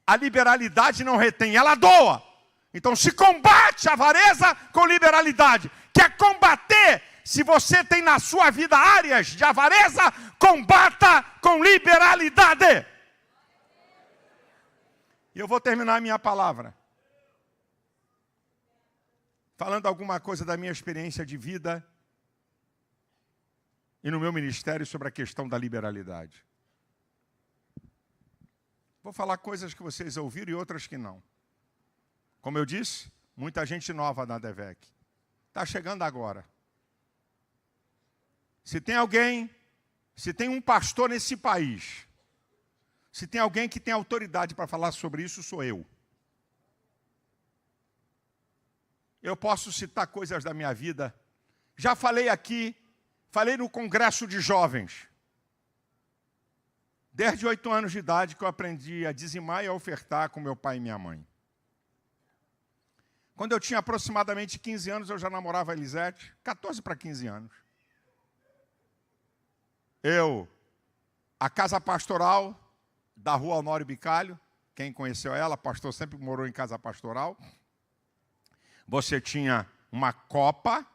A liberalidade não retém, ela doa. Então se combate a avareza com liberalidade. Quer combater? Se você tem na sua vida áreas de avareza, combata com liberalidade. E eu vou terminar a minha palavra falando alguma coisa da minha experiência de vida e no meu ministério sobre a questão da liberalidade. Vou falar coisas que vocês ouviram e outras que não. Como eu disse, muita gente nova na DEVEC. Está chegando agora. Se tem alguém, se tem um pastor nesse país, se tem alguém que tem autoridade para falar sobre isso, sou eu. Eu posso citar coisas da minha vida. Já falei aqui, falei no congresso de jovens. Desde 8 anos de idade que eu aprendi a dizimar e a ofertar com meu pai e minha mãe. Quando eu tinha aproximadamente 15 anos, eu já namorava a Elisete, 14 para 15 anos. A casa pastoral da rua Honório Bicalho, quem conheceu ela, pastor sempre morou em casa pastoral. Você tinha uma copa,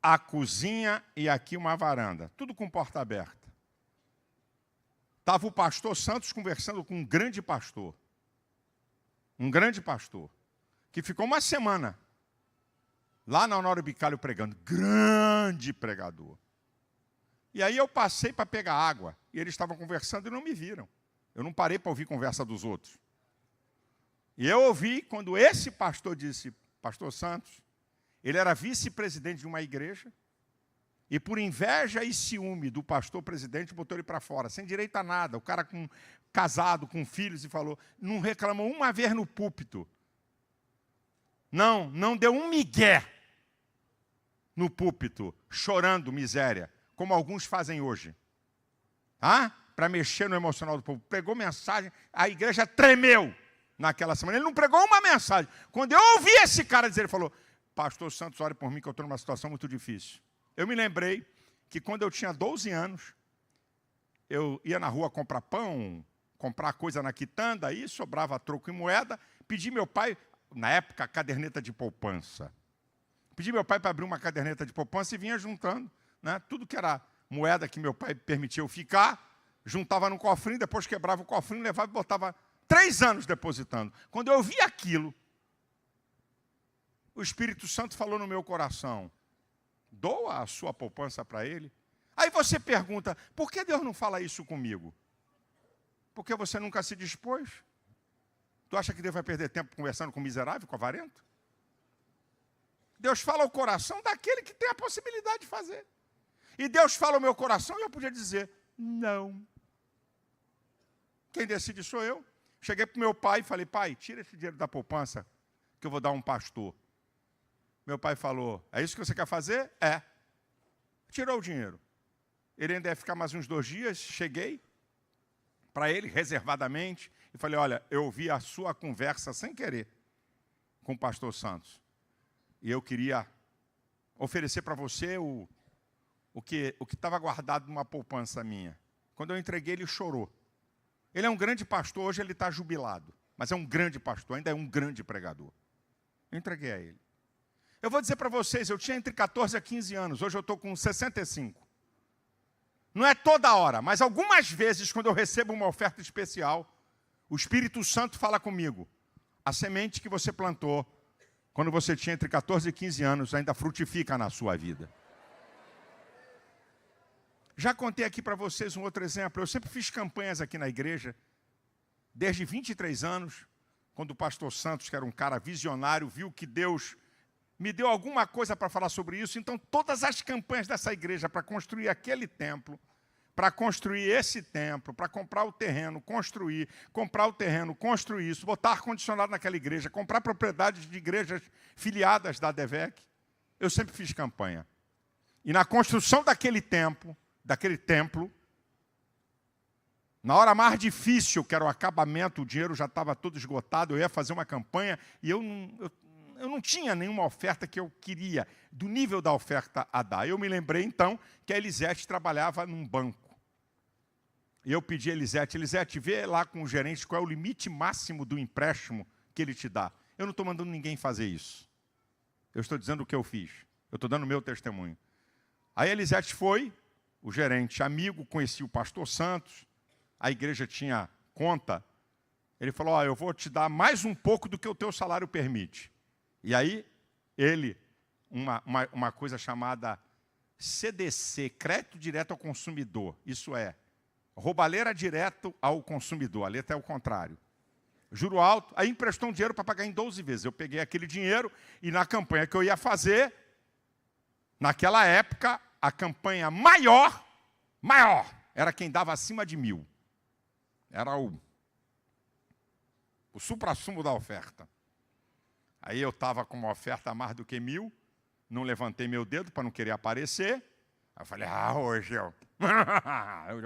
a cozinha e aqui uma varanda, tudo com porta aberta. Estava o pastor Santos conversando com um grande pastor, que ficou uma semana lá na Honório Bicalho pregando, grande pregador. E aí eu passei para pegar água, e eles estavam conversando e não me viram. Eu não parei para ouvir conversa dos outros. E eu ouvi quando esse pastor disse, pastor Santos, ele era vice-presidente de uma igreja, e por inveja e ciúme do pastor presidente, botou ele para fora, sem direito a nada. O cara casado, com filhos, e falou, não reclamou uma vez no púlpito. Não deu um migué no púlpito, chorando miséria, como alguns fazem hoje. Para mexer no emocional do povo. Pregou mensagem, a igreja tremeu naquela semana. Ele não pregou uma mensagem. Quando eu ouvi esse cara dizer, ele falou, pastor Santos, ore por mim que eu estou numa situação muito difícil. Eu me lembrei que quando eu tinha 12 anos, eu ia na rua comprar pão, comprar coisa na quitanda, aí sobrava troco e moeda, pedi meu pai, na época, caderneta de poupança. Pedi meu pai para abrir uma caderneta de poupança e vinha juntando, né, tudo que era moeda que meu pai permitia eu ficar, juntava no cofrinho, depois quebrava o cofrinho, levava e botava 3 anos depositando. Quando eu vi aquilo, o Espírito Santo falou no meu coração, doa a sua poupança para ele. Aí você pergunta, por que Deus não fala isso comigo? Porque você nunca se dispôs? Tu acha que Deus vai perder tempo conversando com o miserável, com o avarento? Deus fala ao coração daquele que tem a possibilidade de fazer. E Deus fala ao meu coração e eu podia dizer, não. Quem decide sou eu. Cheguei para o meu pai e falei, pai, tira esse dinheiro da poupança que eu vou dar a um pastor. Meu pai falou, é isso que você quer fazer? É. Tirou o dinheiro. Ele ainda ia ficar mais uns 2 dias, cheguei para ele, reservadamente, e falei, olha, eu ouvi a sua conversa sem querer com o pastor Santos. E eu queria oferecer para você o que estava guardado numa poupança minha. Quando eu entreguei, ele chorou. Ele é um grande pastor, hoje ele está jubilado. Mas é um grande pastor, ainda é um grande pregador. Eu entreguei a ele. Eu vou dizer para vocês, eu tinha entre 14 a 15 anos, hoje eu estou com 65. Não é toda hora, mas algumas vezes, quando eu recebo uma oferta especial, o Espírito Santo fala comigo. A semente que você plantou, quando você tinha entre 14 e 15 anos, ainda frutifica na sua vida. Já contei aqui para vocês um outro exemplo. Eu sempre fiz campanhas aqui na igreja, desde 23 anos, quando o pastor Santos, que era um cara visionário, viu que Deus me deu alguma coisa para falar sobre isso. Então, todas as campanhas dessa igreja para construir aquele templo, para construir esse templo, para comprar o terreno, construir, comprar o terreno, construir isso, botar ar-condicionado naquela igreja, comprar propriedades de igrejas filiadas da ADVEC, eu sempre fiz campanha. E na construção daquele templo, na hora mais difícil, que era o acabamento, o dinheiro já estava todo esgotado, eu ia fazer uma campanha e eu não tinha nenhuma oferta que eu queria, do nível da oferta a dar. Eu me lembrei, então, que a Elisete trabalhava num banco. E eu pedi a Elisete, vê lá com o gerente qual é o limite máximo do empréstimo que ele te dá. Eu não estou mandando ninguém fazer isso. Eu estou dizendo o que eu fiz. Eu estou dando o meu testemunho. Aí a Elisete foi, o gerente amigo, conhecia o pastor Santos, a igreja tinha conta. Ele falou, eu vou te dar mais um pouco do que o teu salário permite. E aí, ele, uma coisa chamada CDC, Crédito Direto ao Consumidor, isso é, roubalheira direto ao consumidor, a letra é o contrário. Juro alto, aí emprestou um dinheiro para pagar em 12 vezes. Eu peguei aquele dinheiro e na campanha que eu ia fazer, naquela época, a campanha maior, era quem dava acima de 1.000. Era o suprassumo da oferta. Aí eu estava com uma oferta a mais do que 1.000, não levantei meu dedo para não querer aparecer. Aí eu falei, hoje eu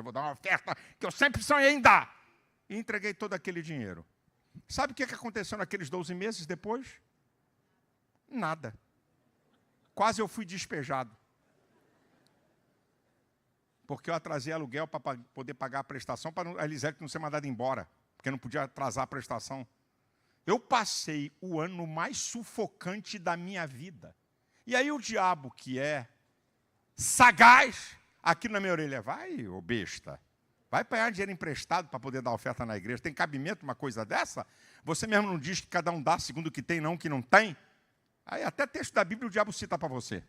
vou dar uma oferta que eu sempre sonhei em dar. E entreguei todo aquele dinheiro. Sabe o que aconteceu naqueles 12 meses depois? Nada. Quase eu fui despejado. Porque eu atrasei aluguel para poder pagar a prestação, para a Elisete não ser mandada embora, porque não podia atrasar a prestação. Eu passei o ano mais sufocante da minha vida. E aí o diabo, que é sagaz, aqui na minha orelha, vai, ô besta, vai pegar dinheiro emprestado para poder dar oferta na igreja. Tem cabimento uma coisa dessa? Você mesmo não diz que cada um dá segundo o que tem, não o que não tem? Aí até texto da Bíblia o diabo cita para você.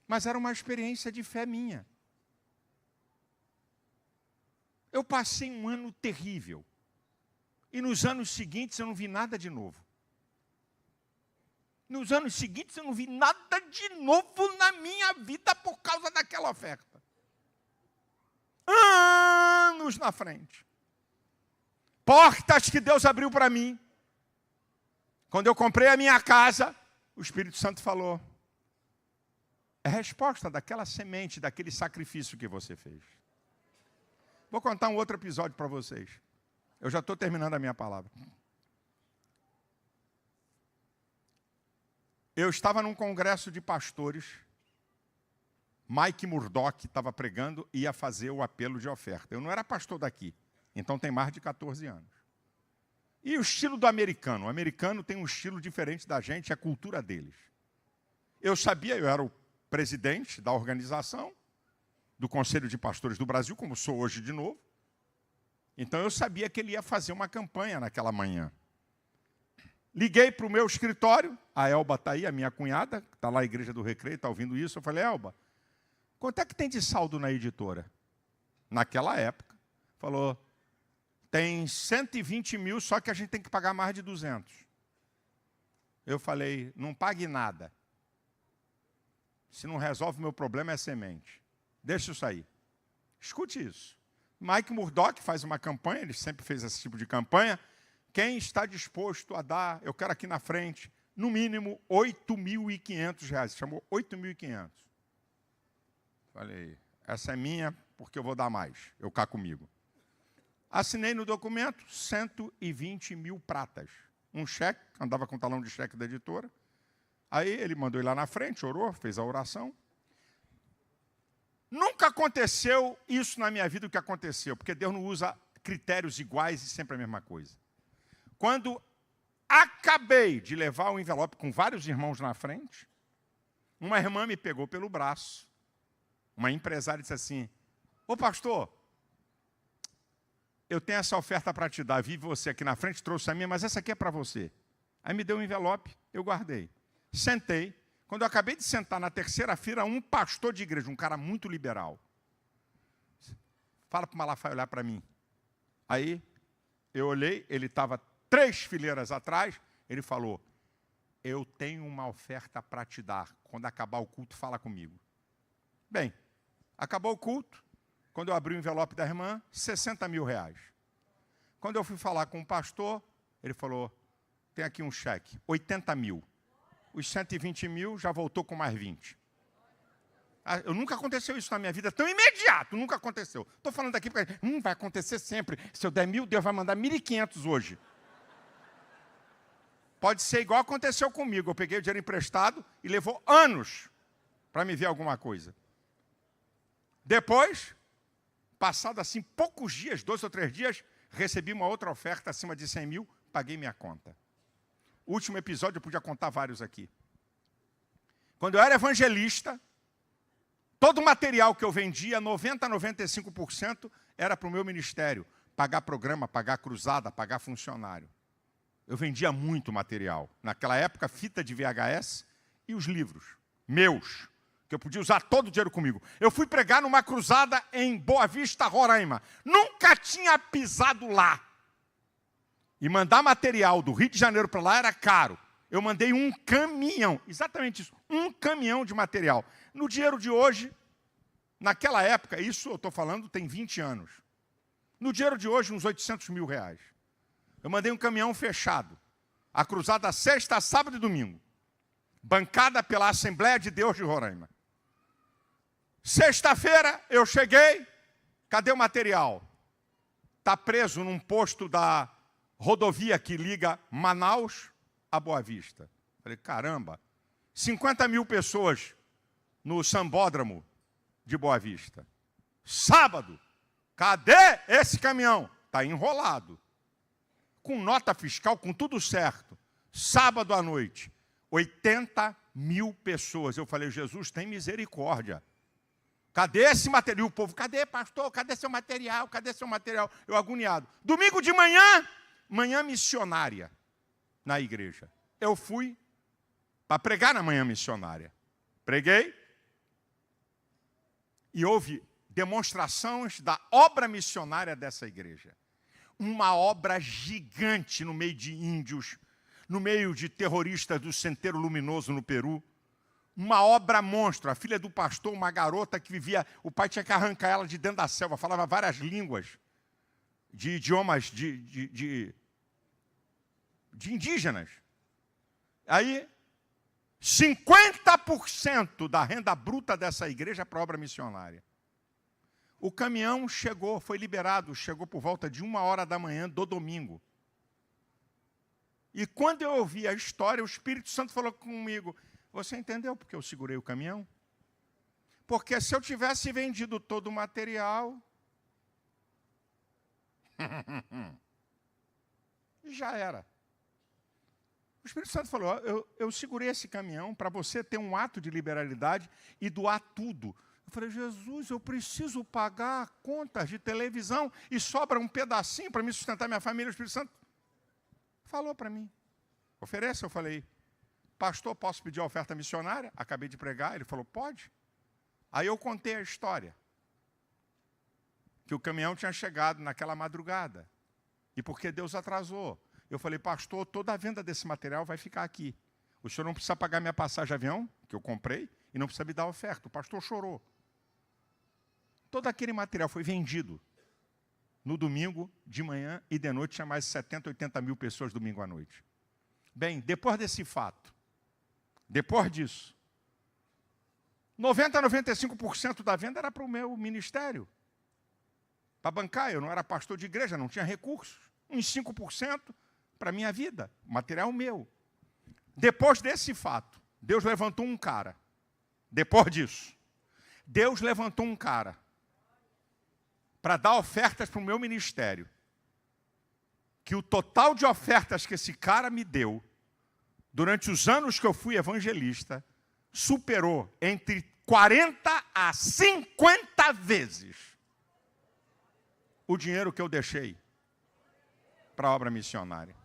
Mas era uma experiência de fé minha. Eu passei um ano terrível. E nos anos seguintes eu não vi nada de novo. Nos anos seguintes eu não vi nada de novo na minha vida por causa daquela oferta. Anos na frente. Portas que Deus abriu para mim. Quando eu comprei a minha casa, o Espírito Santo falou: é a resposta daquela semente, daquele sacrifício que você fez. Vou contar um outro episódio para vocês. Eu já estou terminando a minha palavra. Eu estava num congresso de pastores. Mike Murdock estava pregando e ia fazer o apelo de oferta. Eu não era pastor daqui, então tem mais de 14 anos. E o estilo do americano? O americano tem um estilo diferente da gente, é a cultura deles. Eu sabia, eu era o presidente da organização, do Conselho de Pastores do Brasil, como sou hoje de novo. Então eu sabia que ele ia fazer uma campanha naquela manhã. Liguei para o meu escritório, a Elba está aí, a minha cunhada, que está lá na Igreja do Recreio, está ouvindo isso. Eu falei: Elba, quanto é que tem de saldo na editora? Naquela época, falou: tem 120 mil, só que a gente tem que pagar mais de 200. Eu falei: não pague nada. Se não resolve o meu problema é semente. Deixa isso aí. Escute isso. Mike Murdock faz uma campanha, ele sempre fez esse tipo de campanha. Quem está disposto a dar, eu quero aqui na frente, no mínimo R$8.500. Chamou 8.500. Falei: essa é minha, porque eu vou dar mais. Eu cá comigo. Assinei no documento 120 mil pratas. Um cheque, andava com o talão de cheque da editora. Aí ele mandou ir lá na frente, orou, fez a oração. Nunca aconteceu isso na minha vida o que aconteceu, porque Deus não usa critérios iguais e sempre a mesma coisa. Quando acabei de levar o envelope com vários irmãos na frente, uma irmã me pegou pelo braço, uma empresária disse assim: ô pastor, eu tenho essa oferta para te dar, vi você aqui na frente, trouxe a minha, mas essa aqui é para você. Aí me deu um envelope, eu guardei. Sentei. Quando eu acabei de sentar na terceira fila, um pastor de igreja, um cara muito liberal, fala para o Malafaia olhar para mim. Aí eu olhei, ele estava 3 fileiras atrás, ele falou: eu tenho uma oferta para te dar. Quando acabar o culto, fala comigo. Bem, acabou o culto. Quando eu abri o envelope da irmã, 60 mil reais. Quando eu fui falar com o pastor, ele falou: tem aqui um cheque, 80 mil. Os 120 mil já voltou com mais 20. Eu nunca aconteceu isso na minha vida, tão imediato, nunca aconteceu. Estou falando aqui porque vai acontecer sempre. Se eu der 1.000, Deus vai mandar 1.500 hoje. Pode ser igual aconteceu comigo. Eu peguei o dinheiro emprestado e levou anos para me ver alguma coisa. Depois, passado assim poucos dias, 2 ou 3 dias, recebi uma outra oferta acima de 100 mil, paguei minha conta. O último episódio, eu podia contar vários aqui. Quando eu era evangelista, todo o material que eu vendia, 90% a 95%, era para o meu ministério. Pagar programa, pagar cruzada, pagar funcionário. Eu vendia muito material. Naquela época, fita de VHS e os livros meus, que eu podia usar todo o dinheiro comigo. Eu fui pregar numa cruzada em Boa Vista, Roraima. Nunca tinha pisado lá. E mandar material do Rio de Janeiro para lá era caro. Eu mandei um caminhão, exatamente isso, um caminhão de material. No dinheiro de hoje, naquela época, isso eu estou falando tem 20 anos. No dinheiro de hoje, uns 800 mil reais. Eu mandei um caminhão fechado. A cruzada sexta, sábado e domingo. Bancada pela Assembleia de Deus de Roraima. Sexta-feira, eu cheguei, cadê o material? Está preso num posto da rodovia que liga Manaus a Boa Vista. Falei, caramba, 50 mil pessoas no Sambódromo de Boa Vista. Sábado, cadê esse caminhão? Está enrolado. Com nota fiscal, com tudo certo. Sábado à noite, 80 mil pessoas. Eu falei, Jesus, tem misericórdia. Cadê esse material? E o povo, cadê, pastor? Cadê seu material? Cadê seu material? Eu agoniado. Domingo de manhã, manhã missionária na igreja. Eu fui para pregar na manhã missionária. Preguei. E houve demonstrações da obra missionária dessa igreja. Uma obra gigante no meio de índios, no meio de terroristas do Centeiro Luminoso no Peru. Uma obra monstro. A filha do pastor, uma garota que vivia... O pai tinha que arrancar ela de dentro da selva. Falava várias línguas de idiomas de indígenas. Aí, 50% da renda bruta dessa igreja para a obra missionária. O caminhão chegou, foi liberado, chegou por volta de 1h da manhã do domingo. E quando eu ouvi a história, o Espírito Santo falou comigo, você entendeu porque eu segurei o caminhão? Porque se eu tivesse vendido todo o material, já era. O Espírito Santo falou, eu segurei esse caminhão para você ter um ato de liberalidade e doar tudo. Eu falei, Jesus, eu preciso pagar contas de televisão e sobra um pedacinho para me sustentar minha família. O Espírito Santo falou para mim, ofereça? Eu falei, pastor, posso pedir a oferta missionária? Acabei de pregar, ele falou, pode. Aí eu contei a história, que o caminhão tinha chegado naquela madrugada, e porque Deus atrasou. Eu falei, pastor, toda a venda desse material vai ficar aqui. O senhor não precisa pagar minha passagem de avião, que eu comprei, e não precisa me dar a oferta. O pastor chorou. Todo aquele material foi vendido. No domingo, de manhã e de noite, tinha mais de 70, 80 mil pessoas domingo à noite. Bem, depois desse fato, depois disso, 90% a 95% da venda era para o meu ministério. Para bancar, eu não era pastor de igreja, não tinha recursos. Uns 5% para a minha vida, material meu. Depois desse fato, Deus levantou um cara. Depois disso, Deus levantou um cara para dar ofertas para o meu ministério. Que o total de ofertas que esse cara me deu, durante os anos que eu fui evangelista, superou entre 40 a 50 vezes o dinheiro que eu deixei para a obra missionária.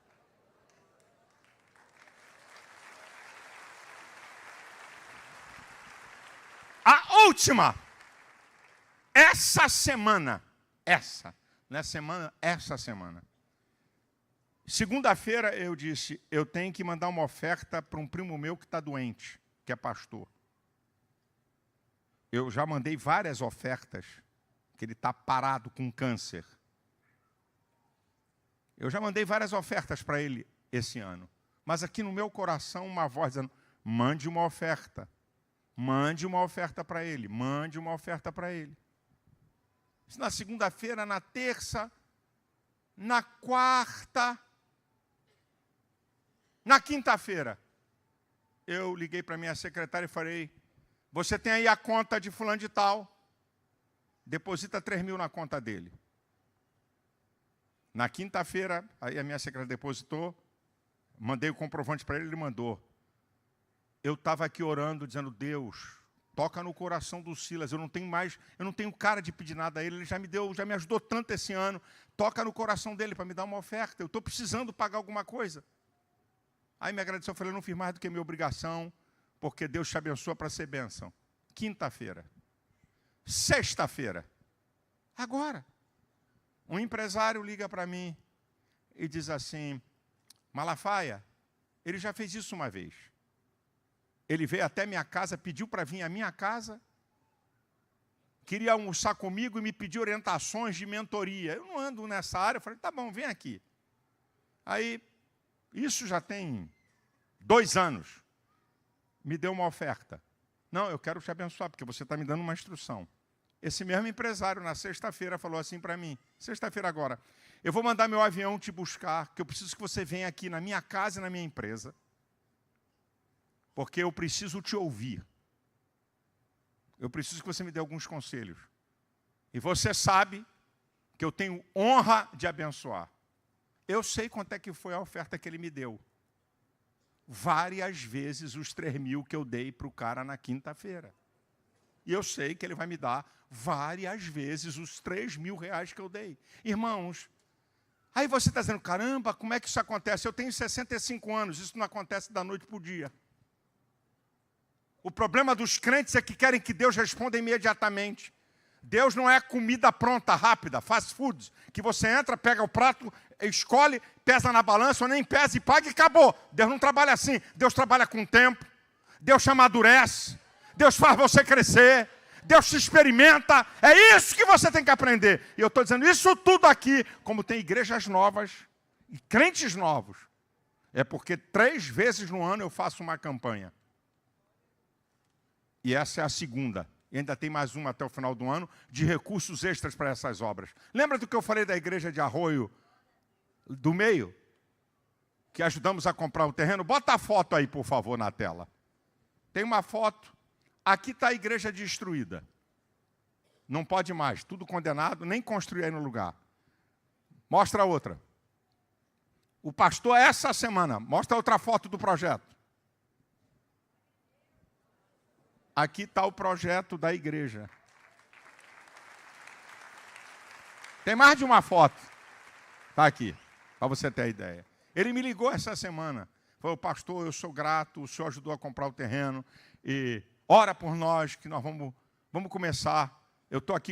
A última, essa semana, essa semana. Segunda-feira eu disse, eu tenho que mandar uma oferta para um primo meu que está doente, que é pastor. Eu já mandei várias ofertas, que ele está parado com câncer. Eu já mandei várias ofertas para ele esse ano. Mas aqui no meu coração uma voz dizendo, mande uma oferta. Mande uma oferta para ele. Mande uma oferta para ele. Isso na segunda-feira, na terça, na quarta, na quinta-feira. Eu liguei para minha secretária e falei, você tem aí a conta de fulano de tal, deposita 3 mil na conta dele. Na quinta-feira, aí a minha secretária depositou, mandei o comprovante para ele, ele mandou. Eu estava aqui orando, dizendo, Deus, toca no coração do Silas, eu não tenho cara de pedir nada a ele, ele já me ajudou tanto esse ano, toca no coração dele para me dar uma oferta, eu estou precisando pagar alguma coisa. Aí me agradeceu, eu falei, eu não fiz mais do que minha obrigação, porque Deus te abençoa para ser bênção. Quinta-feira. Sexta-feira. Agora. Um empresário liga para mim e diz assim, Malafaia, ele já fez isso uma vez. Ele veio até minha casa, pediu para vir à minha casa, queria almoçar comigo e me pediu orientações de mentoria. Eu não ando nessa área, eu falei, tá bom, vem aqui. Aí, isso já tem 2 anos, me deu uma oferta. Não, eu quero te abençoar, porque você está me dando uma instrução. Esse mesmo empresário, na sexta-feira, falou assim para mim, sexta-feira agora, eu vou mandar meu avião te buscar, que eu preciso que você venha aqui na minha casa e na minha empresa. porque eu preciso te ouvir. Eu preciso que você me dê alguns conselhos. E você sabe que eu tenho honra de abençoar. Eu sei quanto é que foi a oferta que ele me deu. Várias vezes os 3.000 que eu dei para o cara na quinta-feira. E eu sei que ele vai me dar várias vezes os 3.000 reais que eu dei. Irmãos, aí você está dizendo, caramba, como é que isso acontece? Eu tenho 65 anos, isso não acontece da noite para o dia. O problema dos crentes é que querem que Deus responda imediatamente. Deus não é comida pronta, rápida, fast food, que você entra, pega o prato, escolhe, pesa na balança, ou nem pesa e paga e acabou. Deus não trabalha assim. Deus trabalha com o tempo. Deus te amadurece. Deus faz você crescer. Deus te experimenta. É isso que você tem que aprender. E eu estou dizendo isso tudo aqui, como tem igrejas novas e crentes novos. É porque 3 vezes no ano eu faço uma campanha. E essa é a segunda. E ainda tem mais uma até o final do ano, de recursos extras para essas obras. Lembra do que eu falei da igreja de Arroio do Meio? Que ajudamos a comprar o terreno? Bota a foto aí, por favor, na tela. Tem uma foto. Aqui está a igreja destruída. Não pode mais, tudo condenado, nem construir aí no lugar. Mostra outra. O pastor, essa semana, mostra outra foto do projeto. Aqui está o projeto da igreja. Tem mais de uma foto. Está aqui, para você ter a ideia. Ele me ligou essa semana. Falou, pastor, eu sou grato, o senhor ajudou a comprar o terreno. E ora por nós, que nós vamos começar. Eu estou aqui